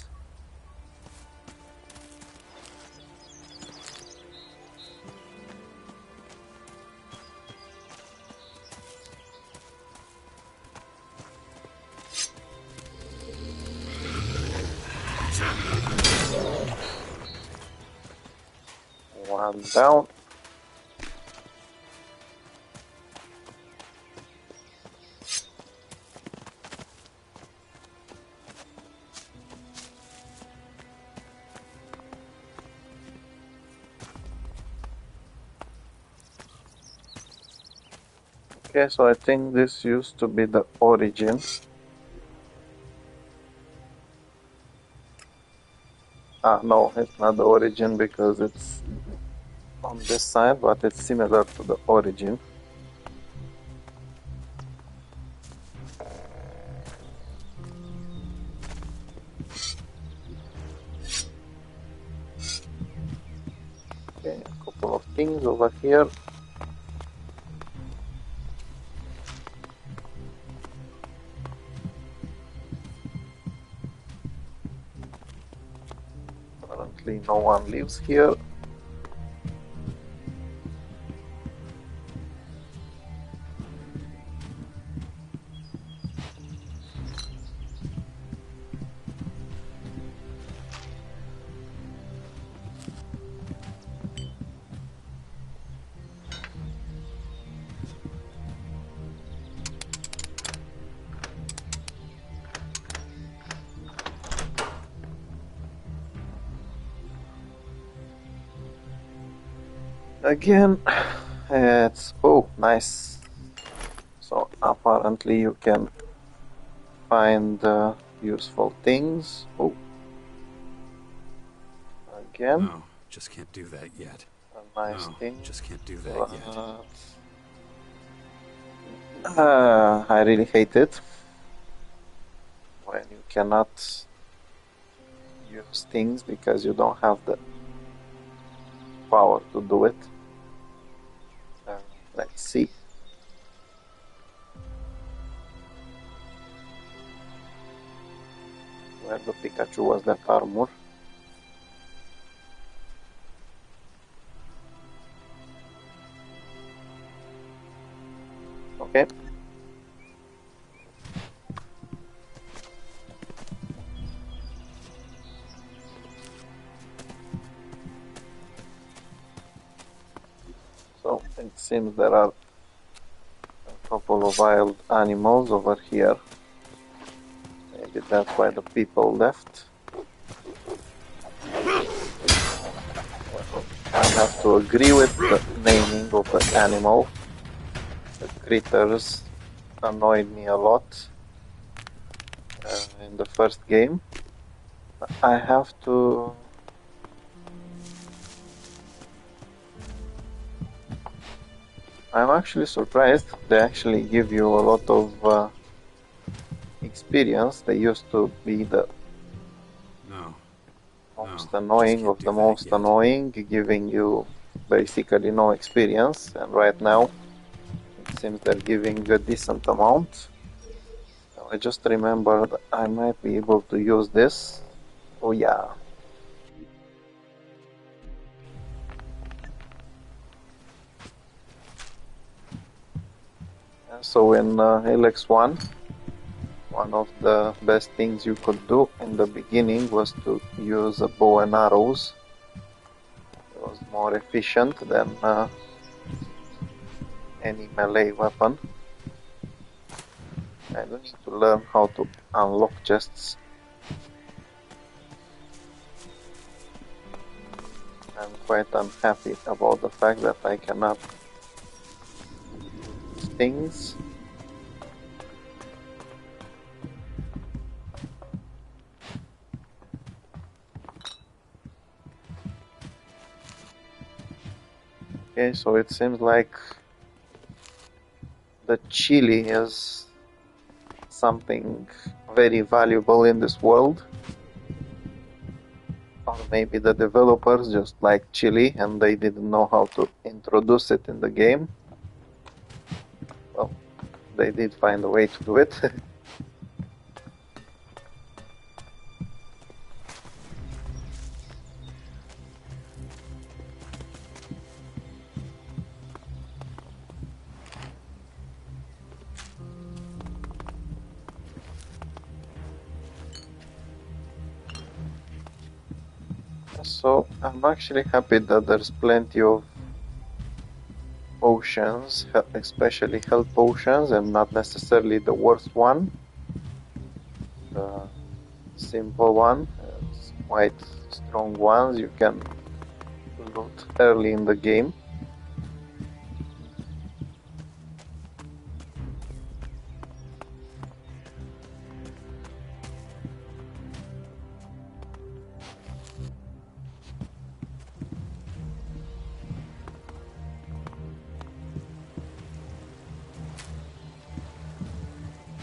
One down. Okay, so I think this used to be the origin. No, it's not the origin because it's on this side, but it's similar to the origin. Okay, a couple of things over here. Currently no one lives here. Again, it's nice. So apparently you can find useful things. Again.
No, just can't do that yet.
A nice thing.
Just can't do that yet.
I really hate it when you cannot use things because you don't have the power to do it. Let's see. Where the Pikachu was that armor? Okay. So it seems there are a couple of wild animals over here. Maybe that's why the people left. Well, I have to agree with the naming of the animal. The critters annoyed me a lot in the first game. I have to... I'm actually surprised. They actually give you a lot of experience. They used to be the most annoying of the most annoying, giving you basically no experience, and right now it seems they're giving a decent amount. I just remembered I might be able to use this. Oh yeah. So in Elex I, one of the best things you could do in the beginning was to use a bow and arrows. It was more efficient than any melee weapon. I do need to learn how to unlock chests. I'm quite unhappy about the fact that I cannot use things. Okay, so it seems like the chili is something very valuable in this world. Or maybe the developers just like chili and they didn't know how to introduce it in the game. Well, they did find a way to do it. So I'm actually happy that there's plenty of potions, especially health potions, and not necessarily the worst one. The simple one, it's quite strong ones you can loot early in the game.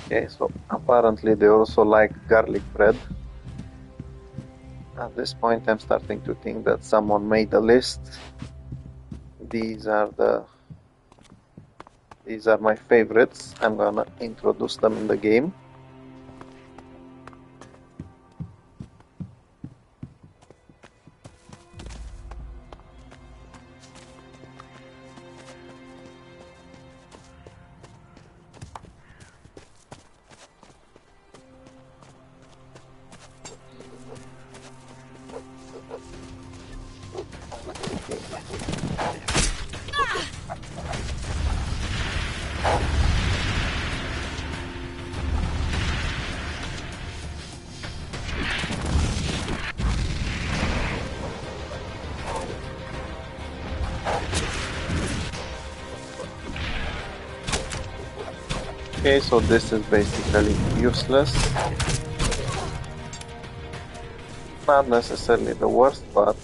Okay, so apparently they also like garlic bread. At this point, I'm starting to think that someone made a list. These are my favorites. I'm gonna introduce them in the game. Okay, so this is basically useless. Not necessarily the worst, but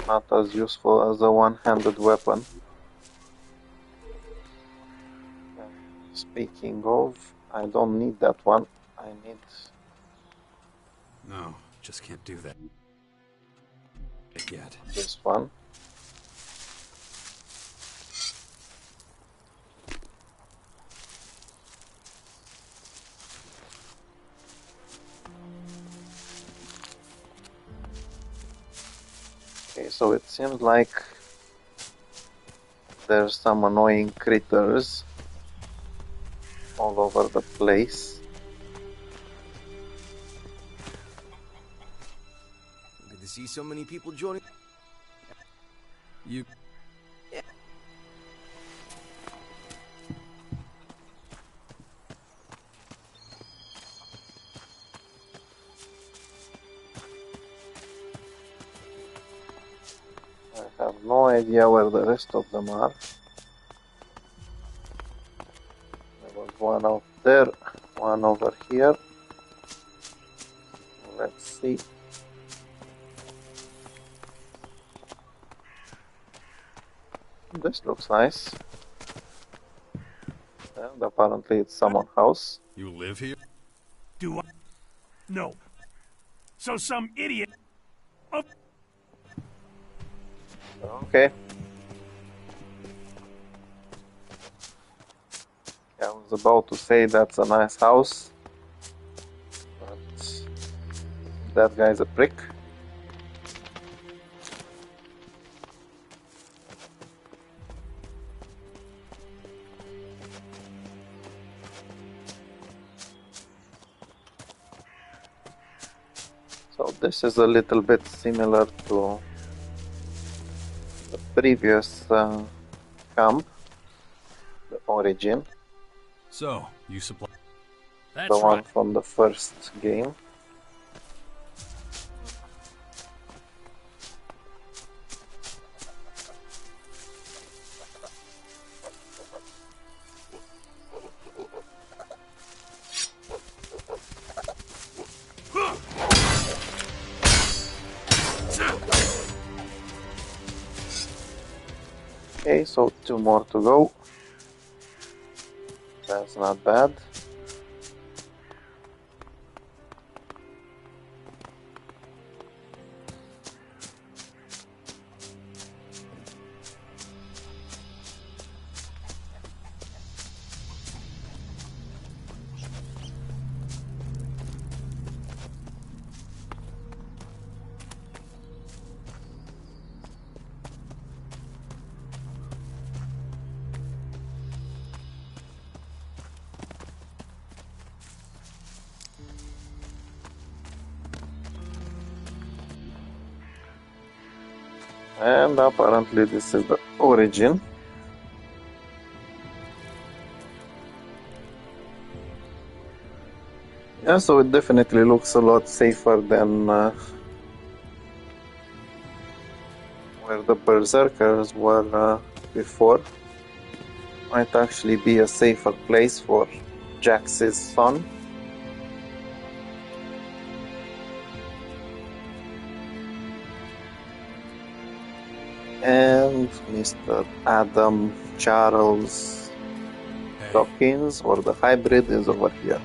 not as useful as a one-handed weapon. Speaking of, I don't need that one. I need...
No, just can't do that yet.
This one. Okay, so it seems like there's some annoying critters all over the place.
Good to see so many people joining.
You...
Yeah.
I have no idea where the rest of them are. There was one out there, one over here. Let's see. This looks nice. And apparently it's someone's house.
You live here?
Do I? No. So some idiot. Oh.
Okay. I was about to say that's a nice house, but that guy's a prick. So this is a little bit similar to the previous camp, the Origin.
So, you supply...
The one from the first game. Okay, so 2 more to go. That's not bad. And apparently this is the Origin. Yeah, so it definitely looks a lot safer than where the Berserkers were before. Might actually be a safer place for Jax's son. And Mr. Adam Charles.
Hey,
Dawkins, or the hybrid is over here.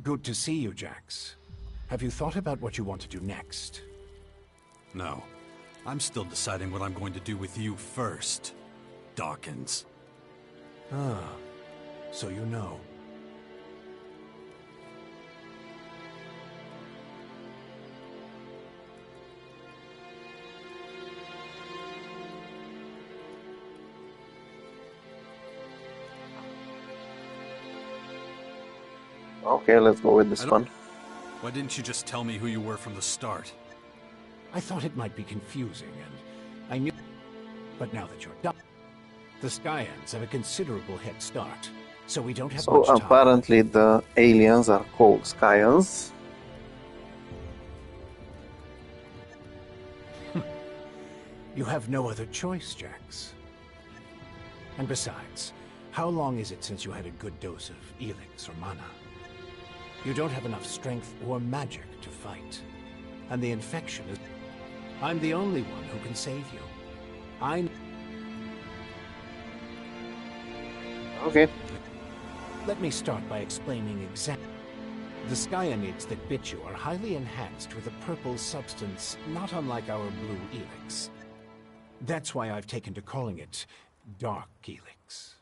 Good to see you, Jax. Have you thought about what you want to do next?
No. I'm still deciding what I'm going to do with you first, Dawkins.
Ah, so you know.
Okay, let's go with this one.
Why didn't you just tell me who you were from the start?
I thought it might be confusing, and I knew... But now that you're done, the Skyans have a considerable head start, so we don't have
So
much time.
apparently the aliens are called Skyans.
You have no other choice, Jax. And besides, how long is it since you had a good dose of Elex or mana? You don't have enough strength or magic to fight. And the infection is... I'm the only one who can save you.
Okay.
Let me start by explaining exactly. The Skyanids that bit you are highly enhanced with a purple substance not unlike our blue Elex. That's why I've taken to calling it Dark Elex.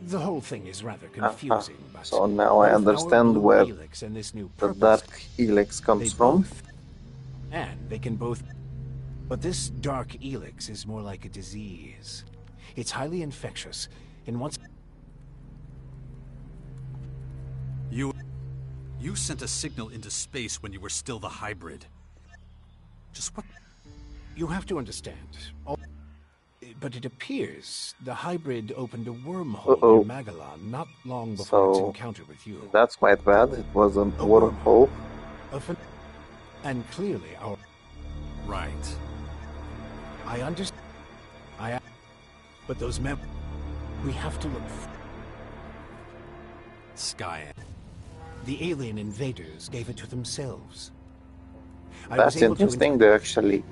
The whole thing is rather confusing, but
so now I understand where
and this new
the Dark Elex comes from.
And they can both... But this Dark Elex is more like a disease. It's highly infectious, and once...
You sent a signal into space when you were still the hybrid. Just what...
You have to understand. But it appears the hybrid opened a wormhole in Magellan not long before its encounter with you.
That's quite bad. It was a wormhole.
And clearly our...
Right.
I understand. But those we have to look...
Skyan.
The alien invaders gave it to themselves.
That's interesting. They actually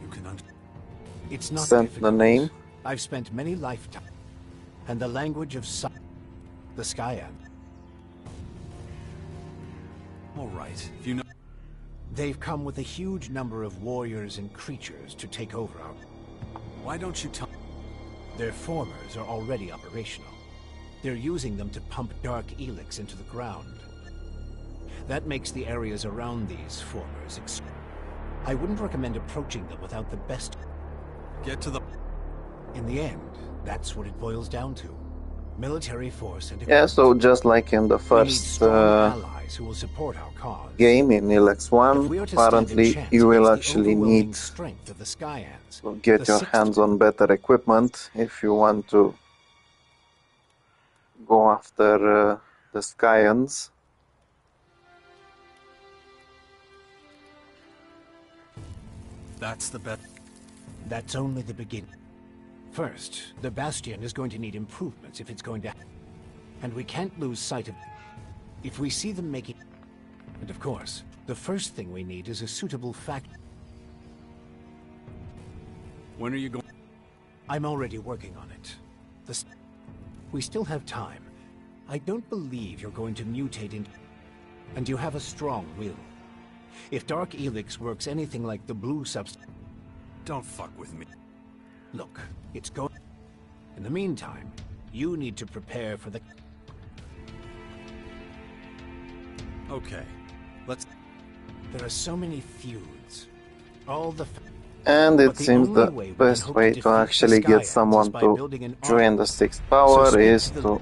it's not
sent
difficult.
the name.
I've spent many lifetimes, and the language of the Skyan.
All right, if you know...
They've come with a huge number of warriors and creatures to take over our...
Why don't you tell...
Their formers are already operational. They're using them to pump Dark Elex into the ground. That makes the areas around these formers I wouldn't recommend approaching them without the best...
Get to the...
In the end, that's what it boils down to. Military force and...
Yeah, so just like in the first
allies who will support our cause.
game in Elex I, apparently you will actually need to get your hands on better equipment if you want to go after the Skyans.
That's the bet.
That's only the beginning. First, the Bastion is going to need improvements if it's going to... And we can't lose sight of... If we see them making... And of course, the first thing we need is a suitable fact...
When are you going...
I'm already working on it. We still have time. I don't believe you're going to mutate in... And you have a strong will. If Dark Elex works anything like the blue substance...
Don't fuck with me.
Look, it's going... In the meantime, you need to prepare for the...
Okay, let's...
There are so many feuds. All the...
And it seems the best way to actually get someone to join the Sixth Power is to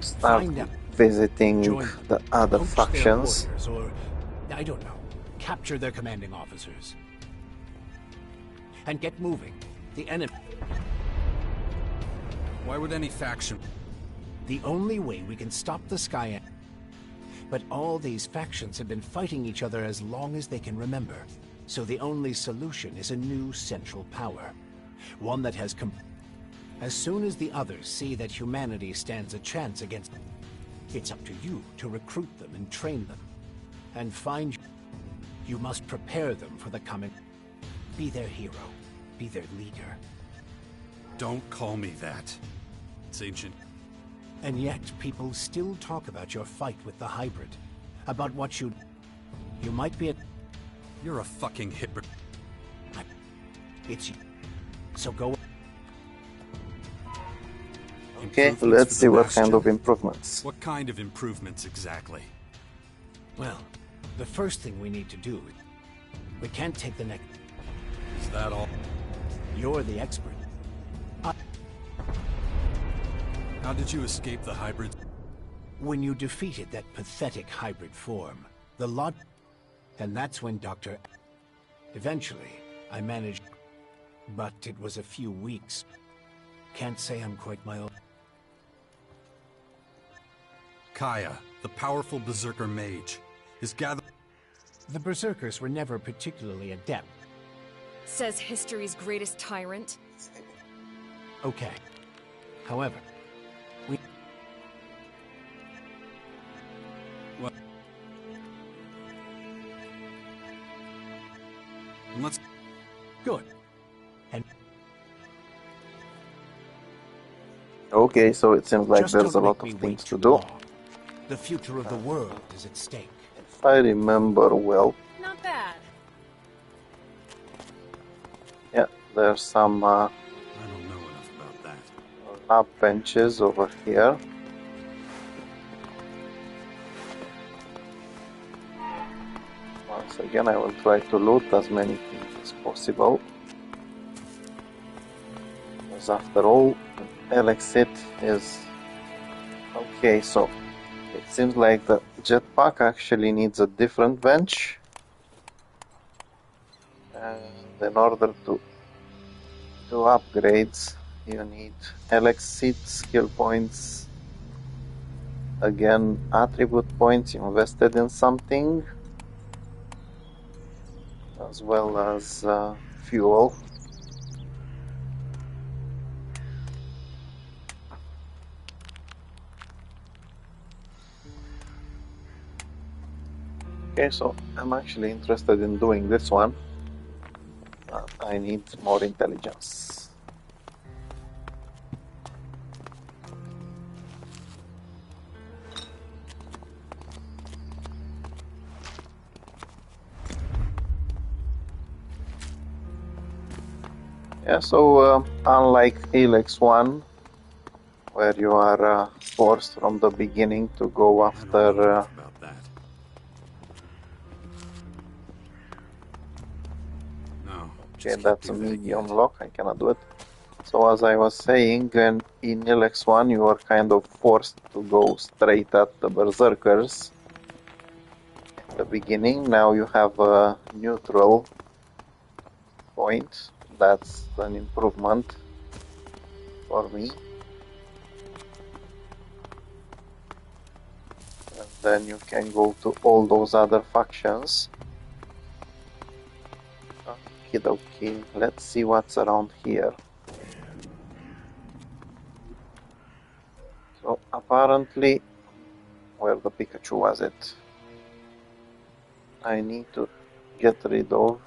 start visiting the other factions.
Or, I don't know, capture their commanding officers. And get moving. The enemy...
Why would any faction...
The only way we can stop the Skyan... But all these factions have been fighting each other as long as they can remember. So the only solution is a new central power. One that has As soon as the others see that humanity stands a chance against them, it's up to you to recruit them and train them. And find... You must prepare them for the coming... Be their hero. Be their leader.
Don't call me that. It's ancient.
And yet, people still talk about your fight with the hybrid. About what you might be a...
You're a fucking hypocrite.
It's you. So go...
Okay, let's see what kind of improvements.
What kind of improvements exactly?
Well, the first thing we need to do... We can't take the next...
Is that all?
You're the expert.
How did you escape the hybrid?
When you defeated that pathetic hybrid form, the lot... And that's when Dr. Eventually, I managed... But it was a few weeks. Can't say I'm quite my own...
Kaya, the powerful berserker mage, is gathered...
The berserkers were never particularly adept.
Says history's greatest tyrant.
Okay. However, we...
What? Let's...
Good. And...
Okay, so it seems like
Just
there's a
don't
lot
make
of
me
things
wait
to
too
do.
long. The future of the world is at stake.
If I remember well,
Not bad.
yeah, there's some
I don't know enough about that.
lab benches over here. Once again, I will try to loot as many things as possible. Because after all, Elex II is... Okay, so it seems like the jetpack actually needs a different bench. And in order to do upgrades, you need Elex II skill points. Again, attribute points invested in something, as well as fuel. Okay, so I'm actually interested in doing this one. I need more intelligence. Yeah, so unlike Elex I, where you are forced from the beginning to go after
about that. No.
okay, that's a medium lock, I cannot do it. So as I was saying, in Elex I you are kind of forced to go straight at the berserkers at the beginning. Now you have a neutral point. That's an improvement for me. And then you can go to all those other factions. Okay, let's see what's around here. So apparently, where the Pikachu was it? I need to get rid of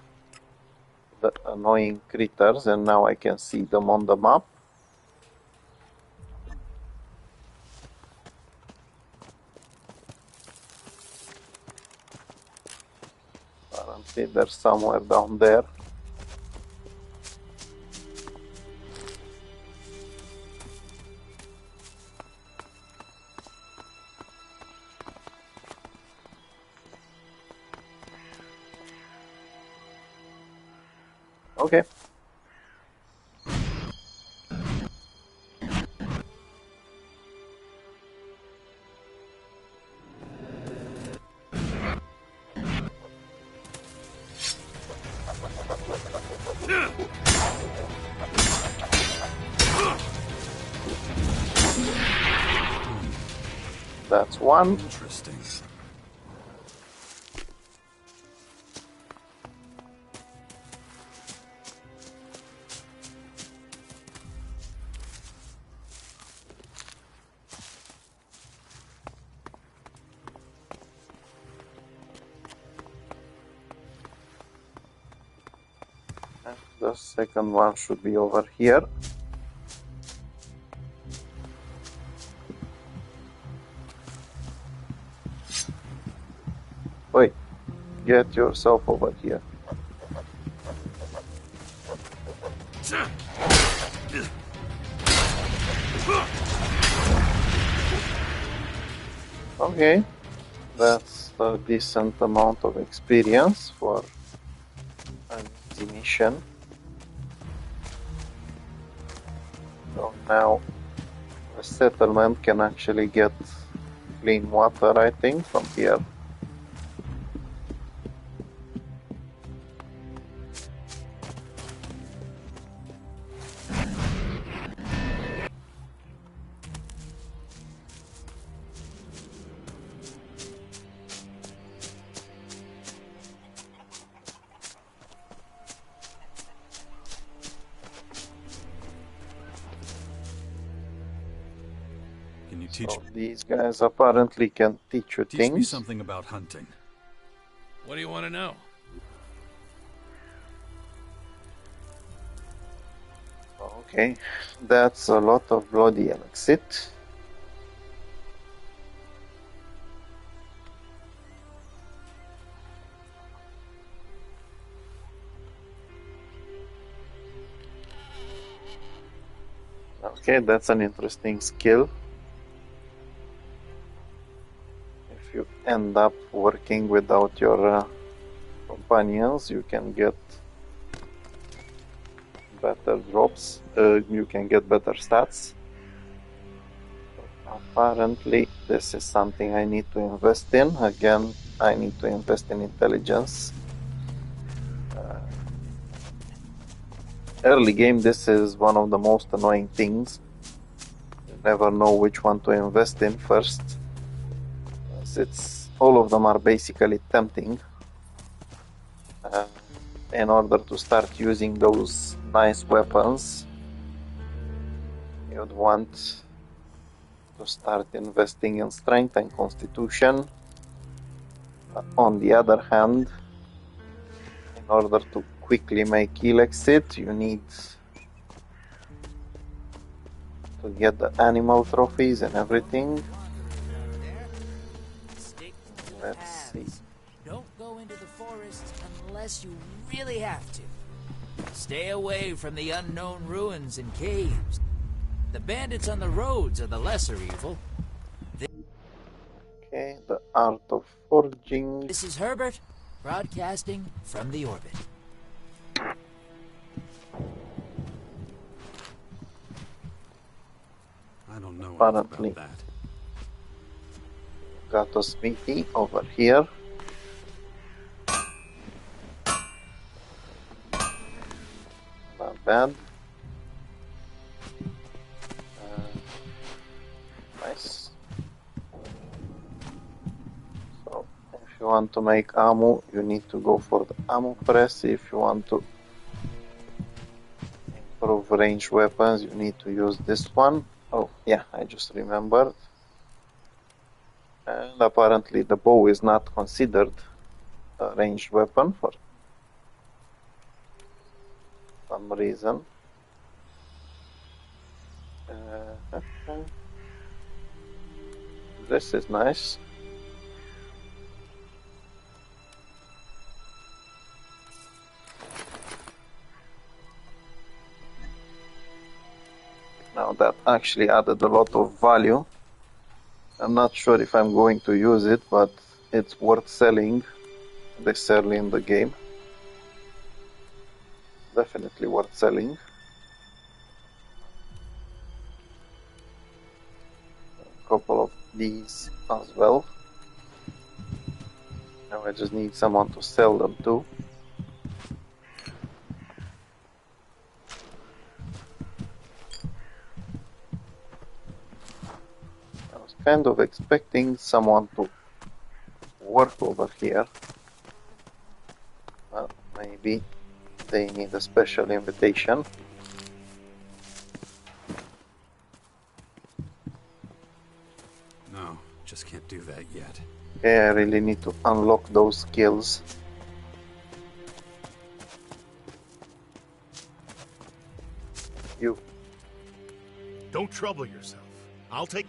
the annoying critters, and now I can see them on the map. Apparently they're somewhere down there. Okay. That's one.
Interesting.
And the second one should be over here. Wait, get yourself over here. Okay, that's a decent amount of experience for an easy mission. So now the settlement can actually get clean water, I think, from here. So these guys apparently can teach you things.
Teach me something about hunting.
What do you want to know?
Okay, that's a lot of bloody Elex II. Okay, that's an interesting skill. If you end up working without your companions, you can get better drops, you can get better stats. Apparently, this is something I need to invest in. Again, I need to invest in intelligence. Early game, this is one of the most annoying things. You never know which one to invest in first. All of them are basically tempting. In order to start using those nice weapons, you'd want to start investing in strength and constitution. But on the other hand, in order to quickly make Elex II, you need to get the animal trophies and everything. Let's see.
Don't go into the forest unless you really have to. Stay away from the unknown ruins and caves. The bandits on the roads are the lesser evil.
Okay, the art of forging.
This is Herbert, broadcasting from the orbit.
I don't know
Apparently,
about that.
Got a smithy over here. Not bad. Nice. So, if you want to make ammo, you need to go for the ammo press. If you want to improve ranged weapons, you need to use this one. Oh, yeah, I just remembered. And apparently the bow is not considered a ranged weapon for some reason. This is nice. Now that actually added a lot of value. I'm not sure if I'm going to use it, but it's worth selling this early in the game. Definitely worth selling. A couple of these as well. Now I just need someone to sell them to. I was kind of expecting someone to work over here. But maybe they need a special invitation.
No, just can't do that yet.
Okay, I really need to unlock those skills. You.
Don't trouble yourself. I'll take...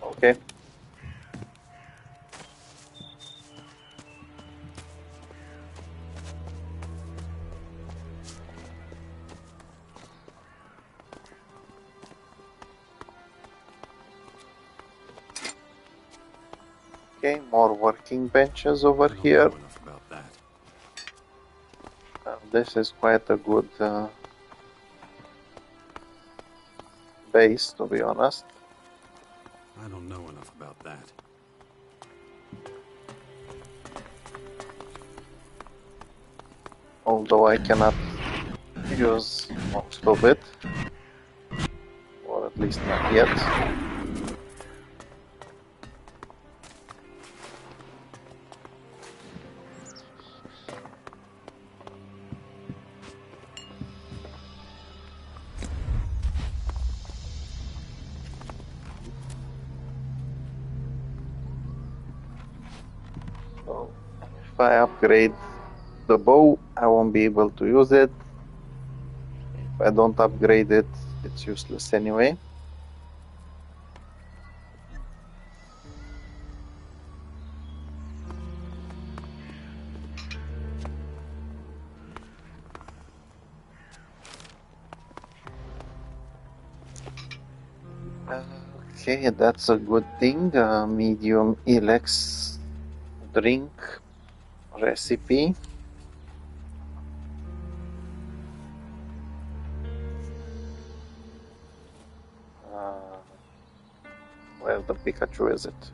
Okay. Okay, more working benches over here.
Enough about that.
This is quite a good base, to be honest.
I don't know enough about that.
Although I cannot use most of it, or at least not yet. So if I upgrade the bow, I won't be able to use it. If I don't upgrade it, it's useless anyway. Okay, that's a good thing. Medium Elex drink recipe. Where the Pikachu is it?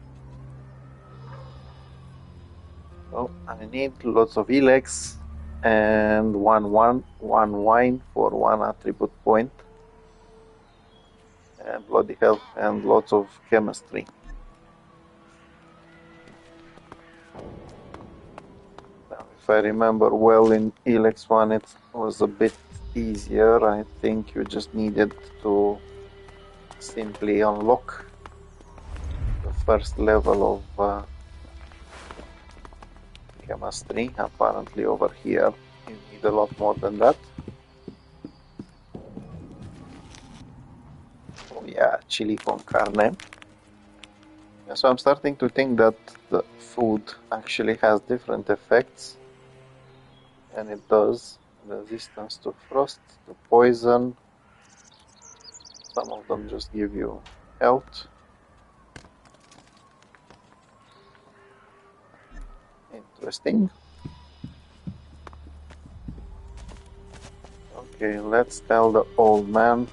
Oh, I need lots of Elex and one wine for one attribute point. And bloody hell, and lots of chemistry. Now, if I remember well, in Elex I it was a bit easier. I think you just needed to simply unlock the first level of chemistry. Apparently over here you need a lot more than that. Oh yeah, chili con carne. So I'm starting to think that the food actually has different effects, and it does. Resistance to frost, to poison. Some of them just give you health. Interesting. Okay, let's tell the old man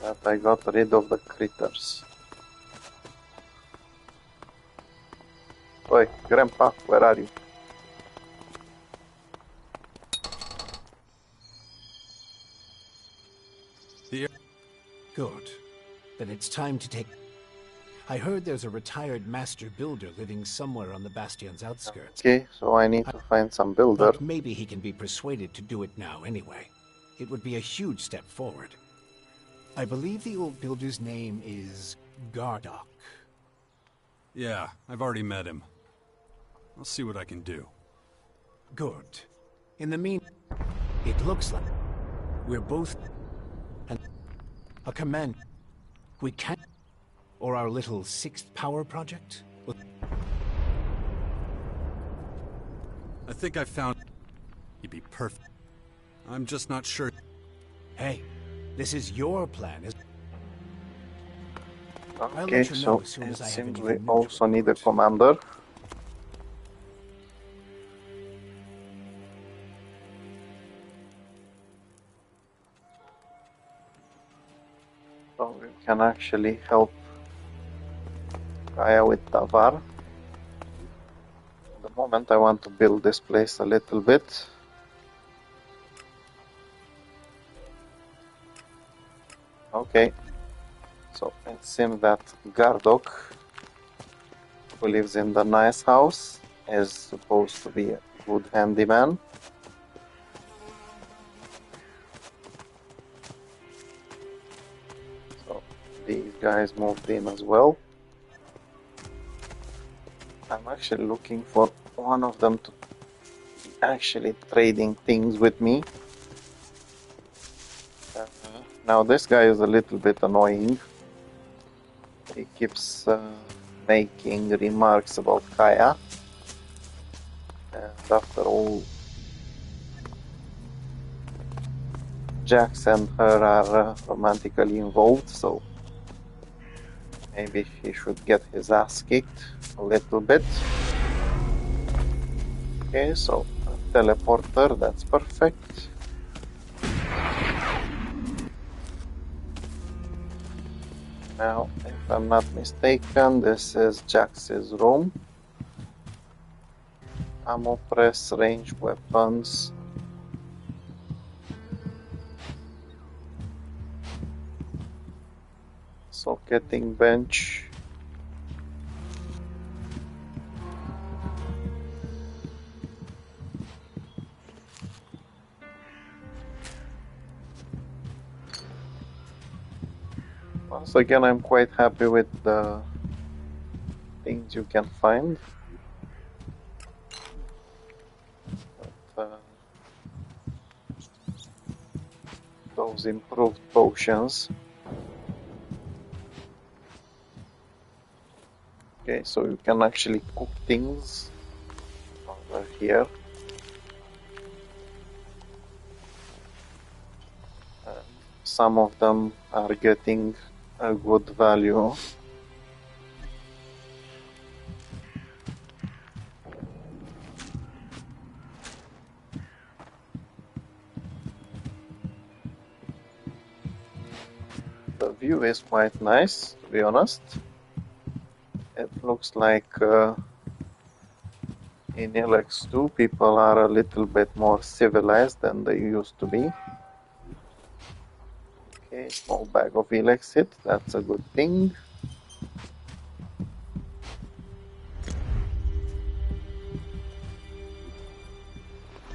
that I got rid of the critters. Oi, Grandpa, where are you?
Here. Good. Then it's time to take... I heard there's a retired master builder living somewhere on the Bastion's outskirts.
Okay, so I need to find some builder.
But maybe he can be persuaded to do it now anyway. It would be a huge step forward. I believe the old builder's name is Gardock.
Yeah, I've already met him. I'll see what I can do.
Good. In the meantime, it looks like we're both... and a command... We can't... Or our little sixth power project?
I think I found... You'd be perfect. I'm just not sure...
Hey, this is your plan, isn't it?
Okay, so it seems we also need a commander. So we can actually help Kaya with Tavar. At the moment I want to build this place a little bit. Okay, so it seems that Gardock, who lives in the nice house, is supposed to be a good handyman. So these guys moved in as well. I'm actually looking for one of them to be actually trading things with me. Now this guy is a little bit annoying. He keeps making remarks about Kaya. And after all, Jax and her are romantically involved, so maybe he should get his ass kicked a little bit. Okay, so a teleporter, that's perfect. Now, if I'm not mistaken, this is Jax's room. Ammo press, range weapons. Socketing bench. Once again, I'm quite happy with the things you can find. But, those improved potions. Okay, so you can actually cook things over here. Some of them are getting a good value. The view is quite nice, to be honest. It looks like in Elex II people are a little bit more civilized than they used to be. Okay, small bag of Elexit, that's a good thing.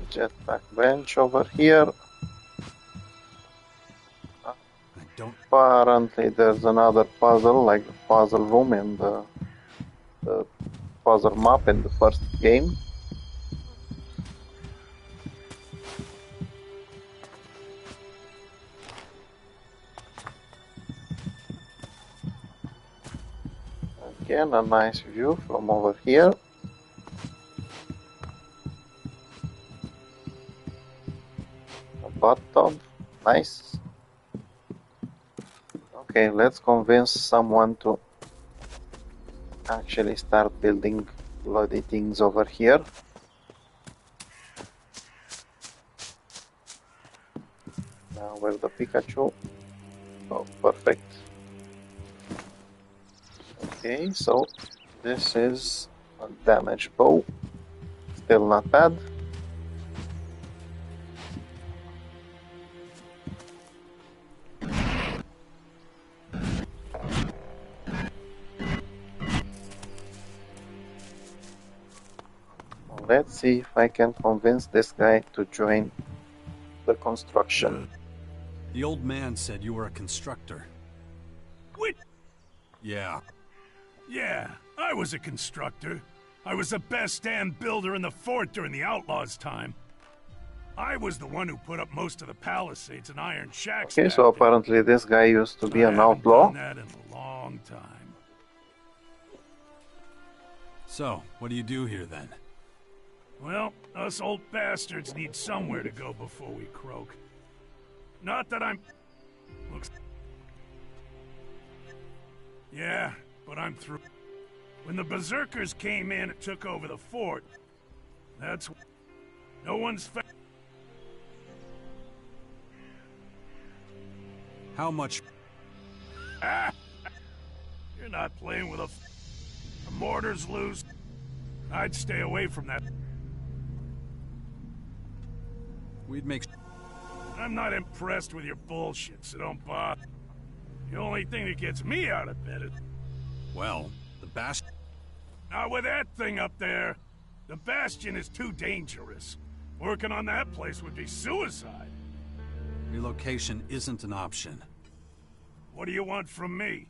Jetpack bench over here. Apparently there's another puzzle, like the puzzle room in the puzzle map in the first game. Again, a nice view from over here. A bathtub, nice. Okay, let's convince someone to actually start building bloody things over here. Now where's the Pikachu? Oh, perfect. Okay, so this is a damaged bow. Still not bad. Let's see if I can convince this guy to join the construction.
The old man said you were a constructor.
Wait!
Yeah.
Yeah, I was a constructor. I was the best damn builder in the fort during the Outlaws' time. I was the one who put up most of the palisades and iron shacks.
Okay, so apparently this guy used to be an outlaw.
I haven't done that in a long time.
So, what do you do here then?
Well, us old bastards need somewhere to go before we croak. Not that I'm... Looks... Yeah, but I'm through. When the Berserkers came in and took over the fort, that's... No one's...
How much...
Ah! You're not playing with a... The mortar's loose. I'd stay away from that.
We'd make...
I'm not impressed with your bullshit, so don't bother. The only thing that gets me out of bed is...
Well, the Bastion...
Not with that thing up there. The Bastion is too dangerous. Working on that place would be suicide.
Relocation isn't an option.
What do you want from me?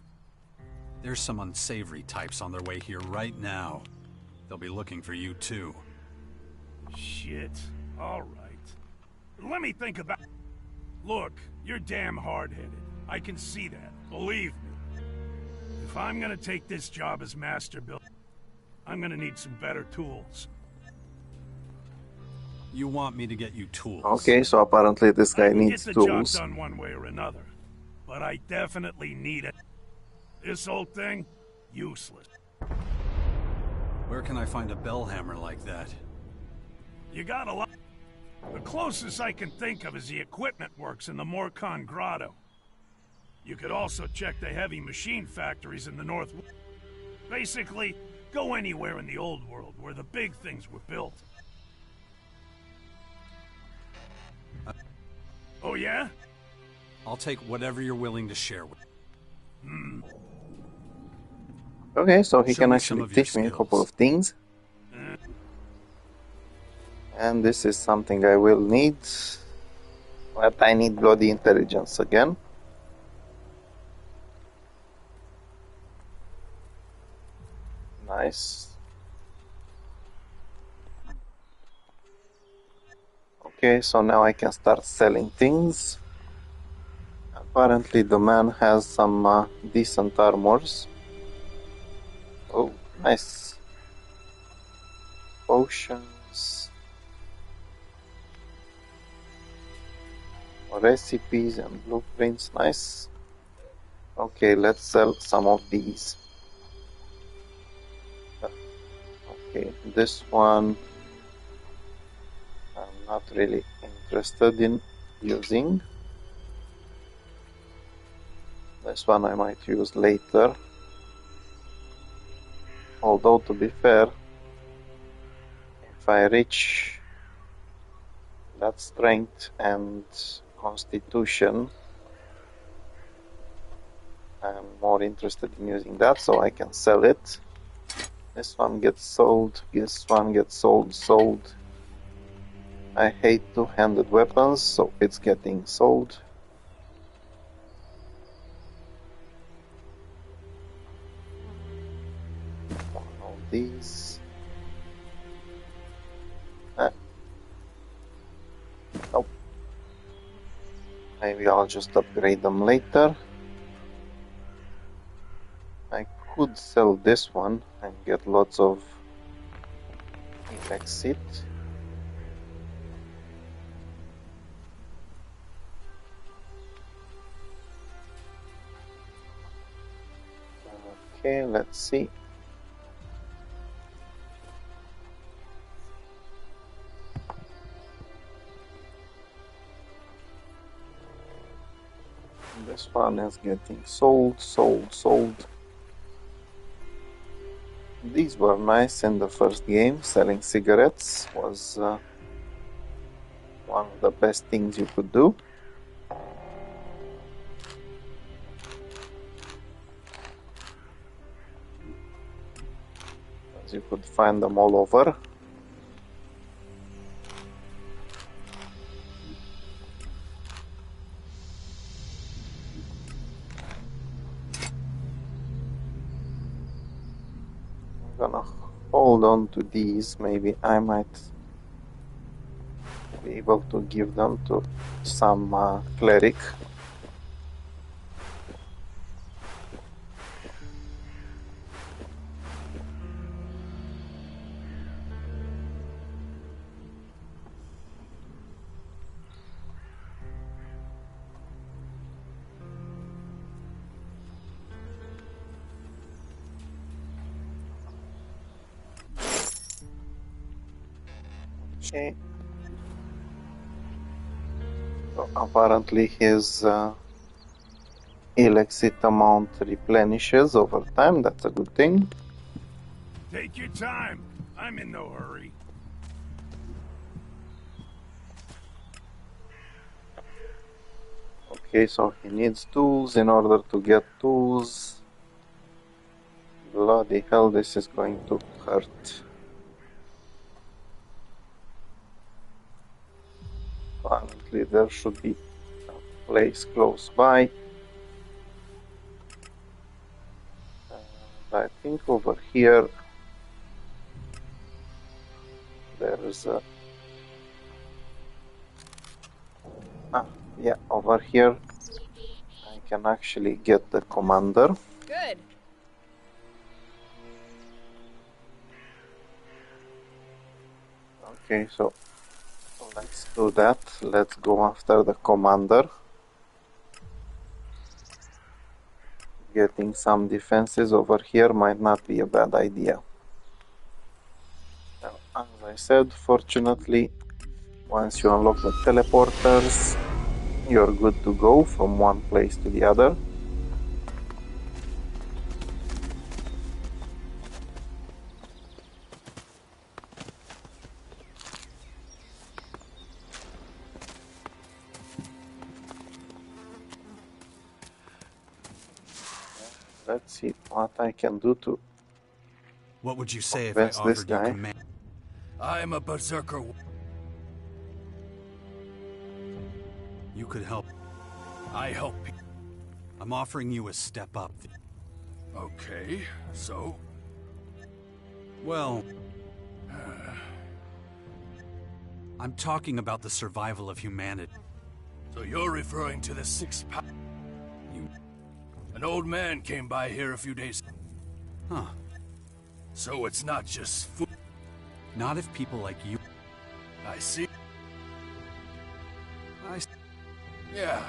There's some unsavory types on their way here right now. They'll be looking for you too.
Shit. All right. Let me think about... Look, you're damn hard-headed. I can see that, believe me. If I'm gonna take this job as master builder, I'm gonna need some better tools.
You want me to get you tools?
Okay, so apparently this guy
I can
needs
get the job
tools.
done one way or another, but I definitely need it. This old thing, useless.
Where can I find a bell hammer like that?
You got a lot. The closest I can think of is the equipment works in the Morcon Grotto. You could also check the heavy machine factories in the north. Basically, go anywhere in the old world where the big things were built. Oh yeah?
I'll take whatever you're willing to share with.
Okay, so he
Show
can
me
actually
some of
teach
your
me a couple
skills.
of things. And this is something I will need. But I need bloody intelligence again. Nice. Okay, so now I can start selling things. Apparently the man has some decent armors. Oh, nice. Potions. Recipes and blueprints, nice. Okay, let's sell some of these. Okay, this one I'm not really interested in using. This one I might use later. Although, to be fair, if I reach that strength and constitution, I'm more interested in using that, so I can sell it. This one gets sold, this one gets sold. I hate two-handed weapons, so it's getting sold. One of these. Nope. Maybe I'll just upgrade them later. I could sell this one and get lots of exit. Okay, let's see. This one is getting sold. These were nice in the first game. Selling cigarettes was one of the best things you could do. As you could find them all over. I'm gonna hold on to these. Maybe I might be able to give them to some cleric. Okay. So apparently his Elex amount replenishes over time. That's a good thing.
Take your time. I'm in no hurry.
Okay, so he needs tools. In order to get tools, bloody hell, this is going to hurt. Apparently there should be a place close by. I think over here there is a... Yeah, over here I can actually get the commander.
Good.
Okay, so let's do that. Let's go after the commander. Getting some defenses over here might not be a bad idea. Now, as I said, fortunately, once you unlock the teleporters, you're good to go from one place to the other. Let's see what I can do to
What would you say if I
convince this
offered you
guy.
command?
I'm a berserker.
You could help.
I help.
I'm offering you a step up.
Okay, so?
Well, I'm talking about the survival of humanity.
So you're referring to the 6-pound... An old man came by here a few days...
Huh.
So it's not just food...
Not if people like you...
I see. Yeah,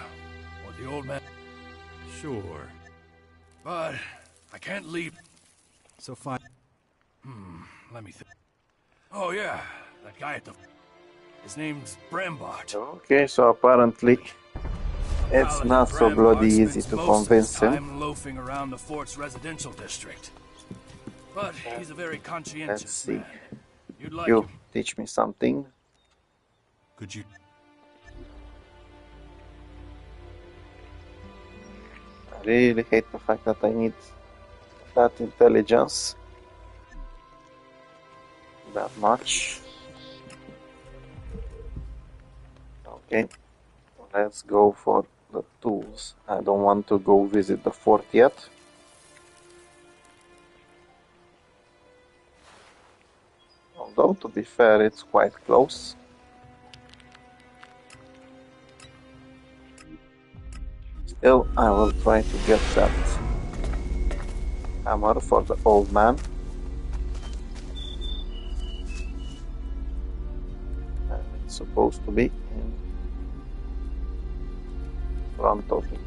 well, the old man...
Sure.
But I can't leave...
So fine.
Let me think. Oh yeah, that guy at the... His name's Brambart.
Okay, so apparently it's not so bloody easy to convince him.
I'm loafing around the fort's residential district. But he's a very conscientious
Let's see.
man. You'd like
You
him.
teach me something.
Could you...
I really hate the fact that I need that intelligence that much. Okay, let's go for the tools. I don't want to go visit the fort yet. Although, to be fair, it's quite close. Still, I will try to get that hammer for the old man. And it's supposed to be in front of him.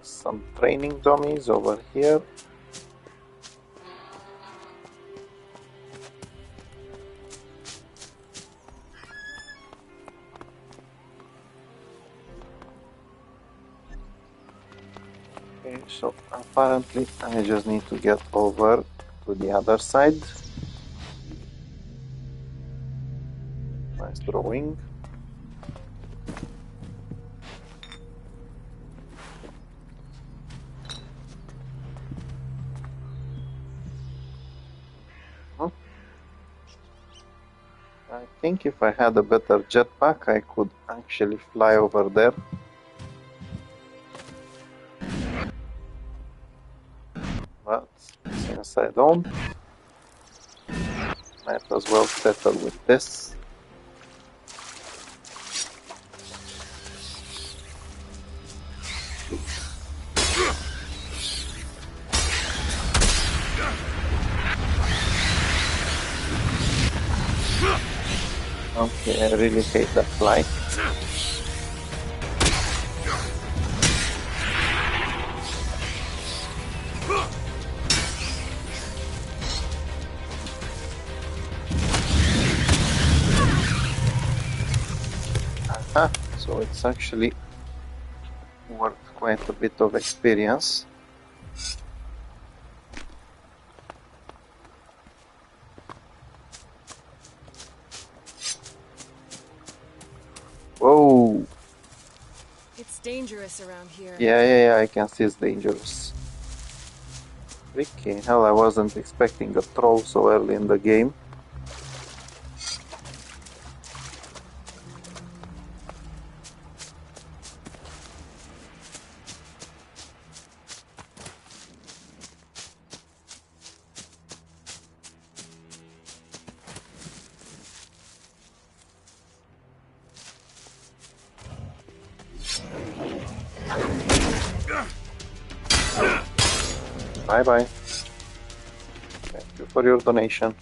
Some training dummies over here. Okay, so apparently I just need to get over to the other side. Nice drawing. I think if I had a better jetpack, I could actually fly over there. But since I don't, might as well settle with this. Okay, I really hate that fly. Aha, so it's actually worth quite a bit of experience. Whoa!
It's dangerous around here.
Yeah, I can see it's dangerous. Freaking hell, I wasn't expecting a troll so early in the game. Bye bye. Thank you for your donation.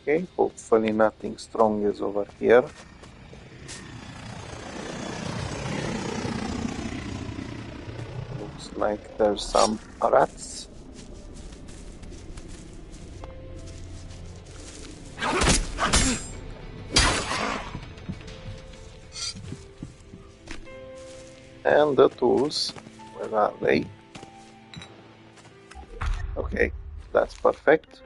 Okay, hopefully nothing strong is over here. Looks like there's some rats. And the tools, where are they? Okay, that's perfect.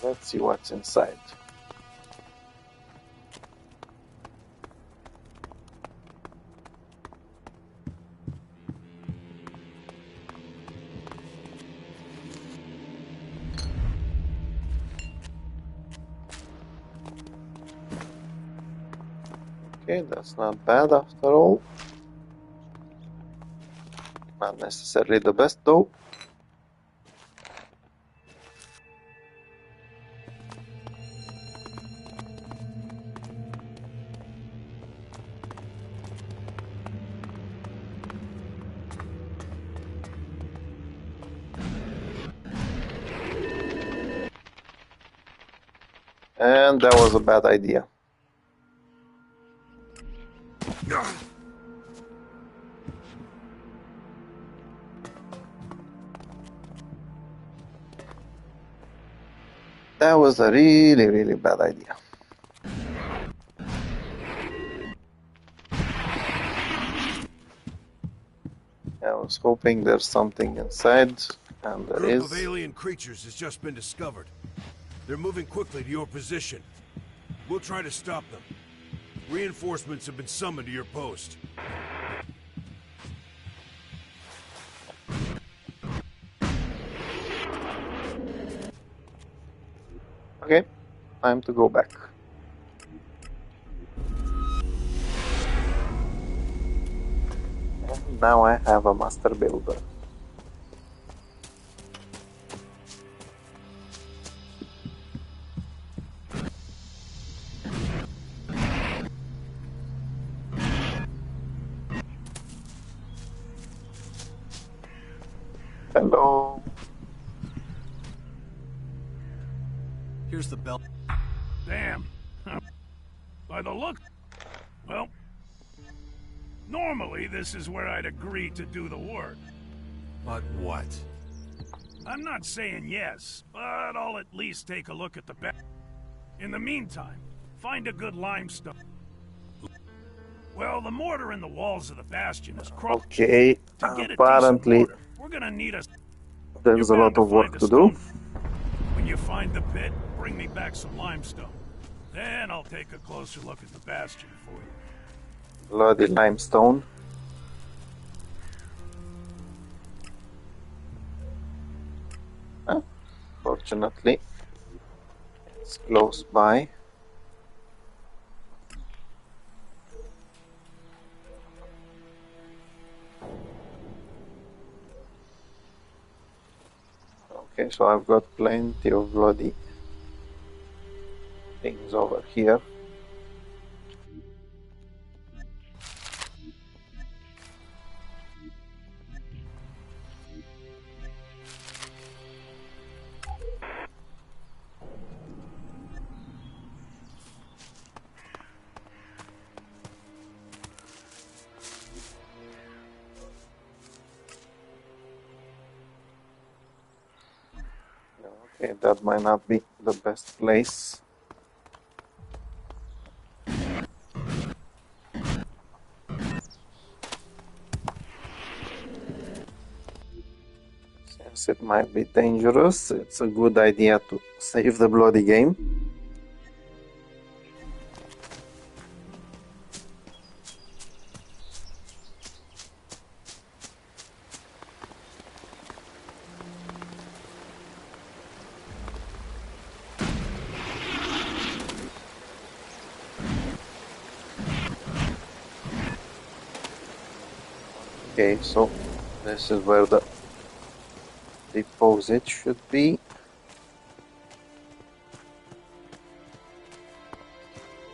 Let's see what's inside. Okay, that's not bad after all. Not necessarily the best though. And that was a bad idea. That was a really, really bad idea. I was hoping there's something inside, and there
Group of
is.
alien creatures has just been discovered. They're moving quickly to your position. We'll try to stop them. Reinforcements have been summoned to your post.
Okay, time to go back. And now I have a master builder. Hello.
Here's the bell.
Damn. By the look... Well... Normally, this is where I'd agree to do the work.
But what?
I'm not saying yes, but I'll at least take a look at the back. In the meantime, find a good limestone. Well, the mortar in the walls of the bastion is crossed.
Okay,
To get a decent
apparently
mortar, we're gonna need a...
there's a lot of work to do.
When you find the pit, bring me back some limestone. Then I'll take a closer look at the bastion for you.
Bloody limestone. Fortunately, it's close by. Okay, so I've got plenty of bloody things over here. Okay, that might not be the best place. thinks it might be dangerous, it's a good idea to save the bloody game. Okay, so this is where the deposit should be.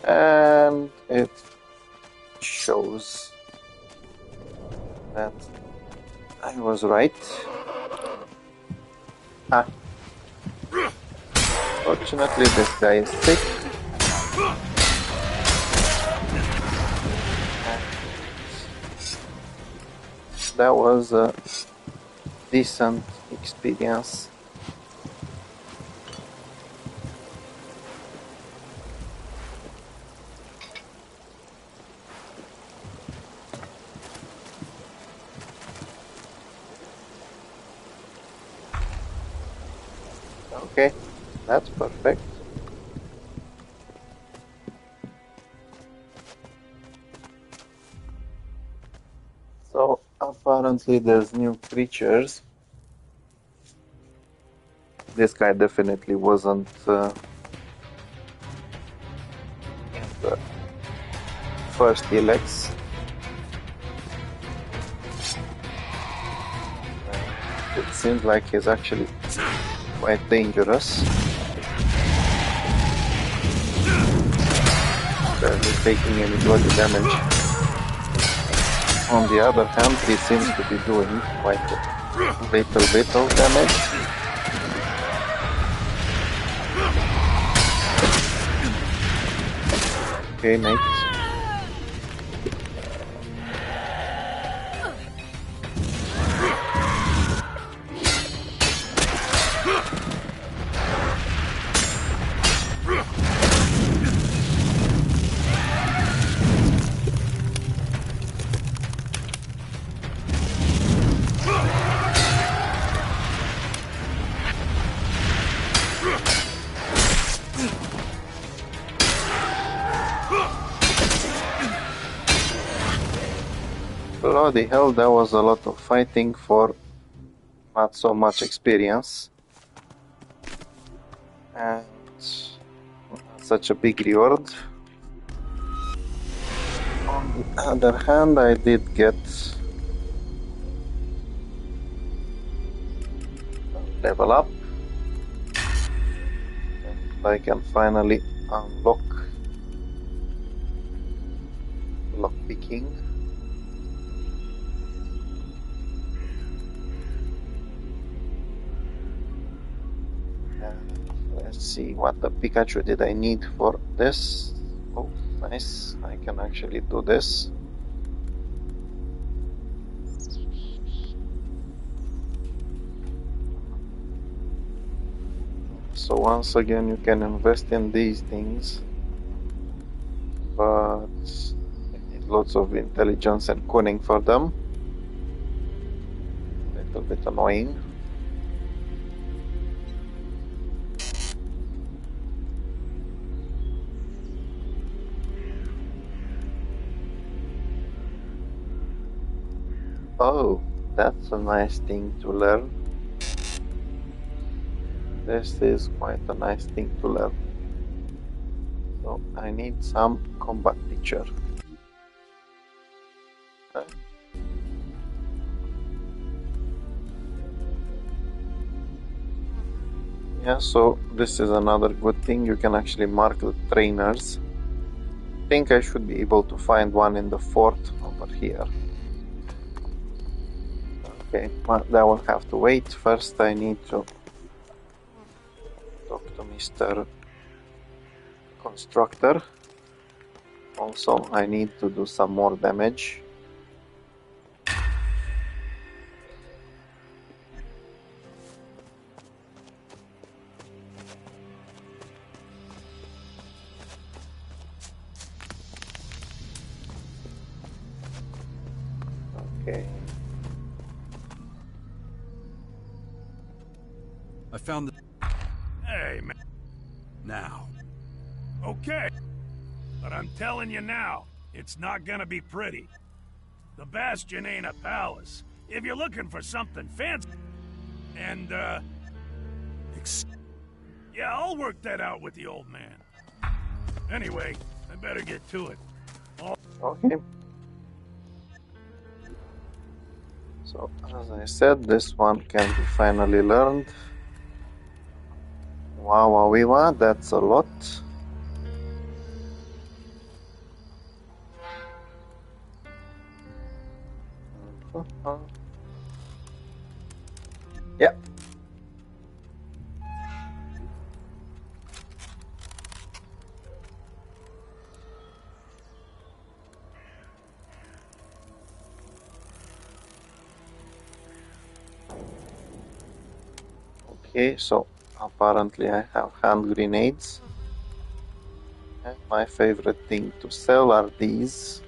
And it shows that I was right. Ah. Fortunately, this guy is sick. That was a decent experience. Okay, that's perfect. So apparently there's new creatures. This guy definitely wasn't in the first Elex. It seems like he's actually quite dangerous. Barely taking any bloody damage. On the other hand, he seems to be doing quite a little bit of damage. Okay, mate. Bloody hell, there was a lot of fighting for not so much experience. And such a big reward. On the other hand, I did get a level up. And I can finally unlock lockpicking. Let's see what the Pikachu did I need for this. Oh, nice. I can actually do this. So once again, you can invest in these things, but you need lots of intelligence and cunning for them. A little bit annoying. Oh, that's a nice thing to learn. This is quite a nice thing to learn. So I need some combat teacher. Okay. Yeah, so this is another good thing. You can actually mark the trainers. I think I should be able to find one in the fort over here. Okay, but that will have to wait. First I need to talk to Mr. Constructor. Also, I need to do some more damage. Okay.
I found the...
Hey, man.
Now.
Okay. But I'm telling you now, it's not gonna be pretty. The Bastion ain't a palace. If you're looking for something fancy... And, yeah, I'll work that out with the old man. Anyway, I better get to it.
Okay. So, as I said, this one can be finally learned. Wow, that's a lot. Yeah. Okay, so apparently I have hand grenades. And my favorite thing to sell are these,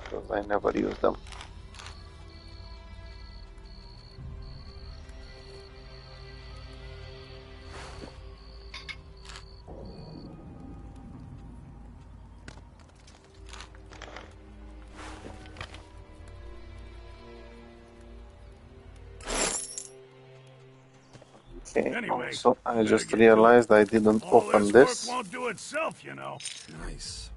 because I never use them. Okay,
Anyway,
also I just
get to it.
realized I didn't
All
open
this
this.
work won't do itself, you know.
Nice.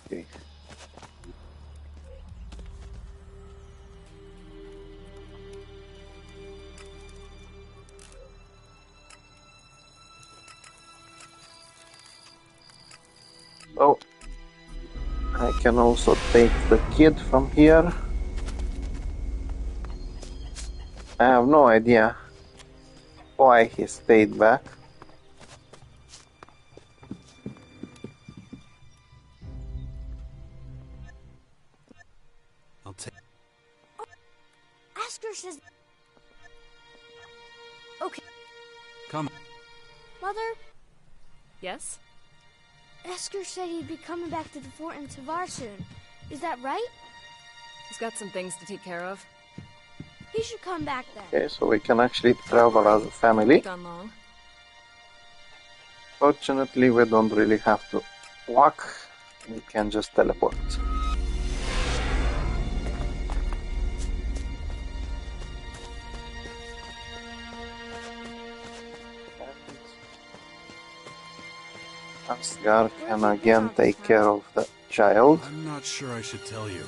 Okay. So I can also take the kid from here. I have no idea why he stayed back.
I'll take...
Asker says... Okay.
Come.
Mother,
Yes?
Asker said he'd be coming back to the fort in Tavar soon. Is that right?
He's got some things to take care of.
He should come back then.
Okay, so we can actually travel as a family.
Gone long.
Fortunately, we don't really have to walk. We can just teleport. Asgar can again take care of the child.
I'm not sure I should tell you.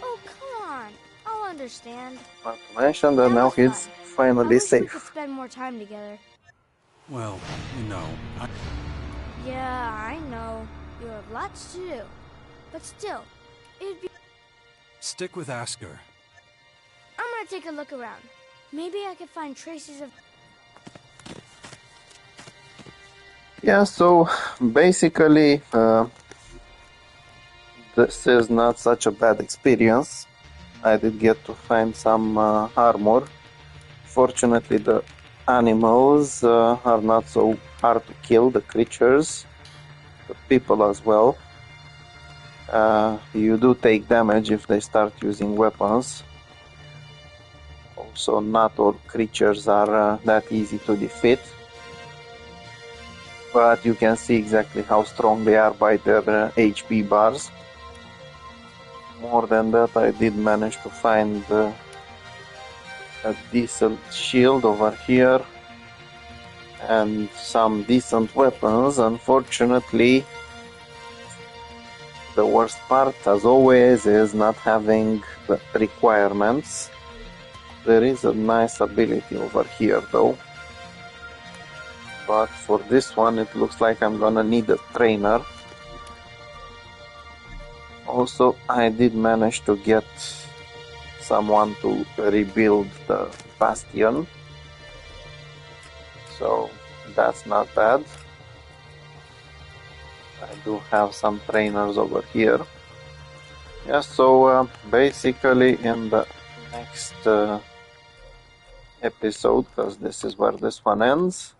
Oh, come on. I'll understand.
Not to mention that now
was
he's
fun. I
finally
wish we could
safe.
spend more time together.
Well, you know,
Yeah, I know. You have lots to do. But still, it'd be...
Stick with Asker.
I'm gonna take a look around. Maybe I could find traces of...
Yeah, so basically, this is not such a bad experience. I did get to find some armor. Fortunately, the animals are not so hard to kill, the creatures, the people as well. You do take damage if they start using weapons. Also, not all creatures are that easy to defeat. But you can see exactly how strong they are by their HP bars. More than that, I did manage to find a decent shield over here and some decent weapons. Unfortunately, the worst part, as always, is not having the requirements. There is a nice ability over here though, but for this one it looks like I'm gonna need a trainer. Also, I did manage to get someone to rebuild the bastion, so that's not bad. I do have some trainers over here. Yeah, so basically in the next episode, because this is where this one ends,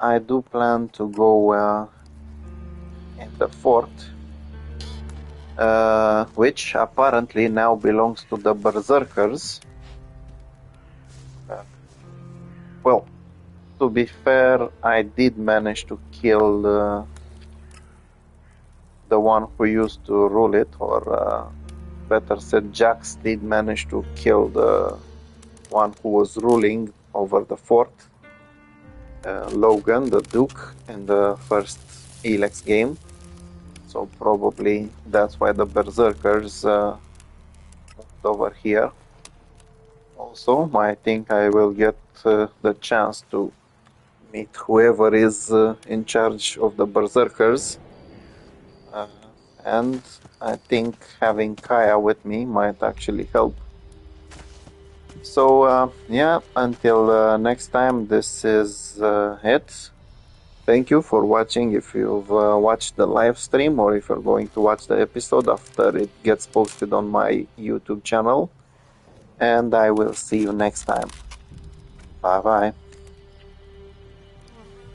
I do plan to go in the fort which apparently now belongs to the Berserkers. Well, to be fair, I did manage to kill the one who used to rule it, or better said, Jax did manage to kill the one who was ruling over the fort, Logan, the Duke, in the first Elex game. So probably that's why the Berserkers moved over here. Also, I think I will get the chance to meet whoever is in charge of the Berserkers. And I think having Kaya with me might actually help. So yeah, until next time, this is it. Thank you for watching. If you've watched the live stream, or if you're going to watch the episode after it gets posted on my YouTube channel. And I will see you next time. Bye bye.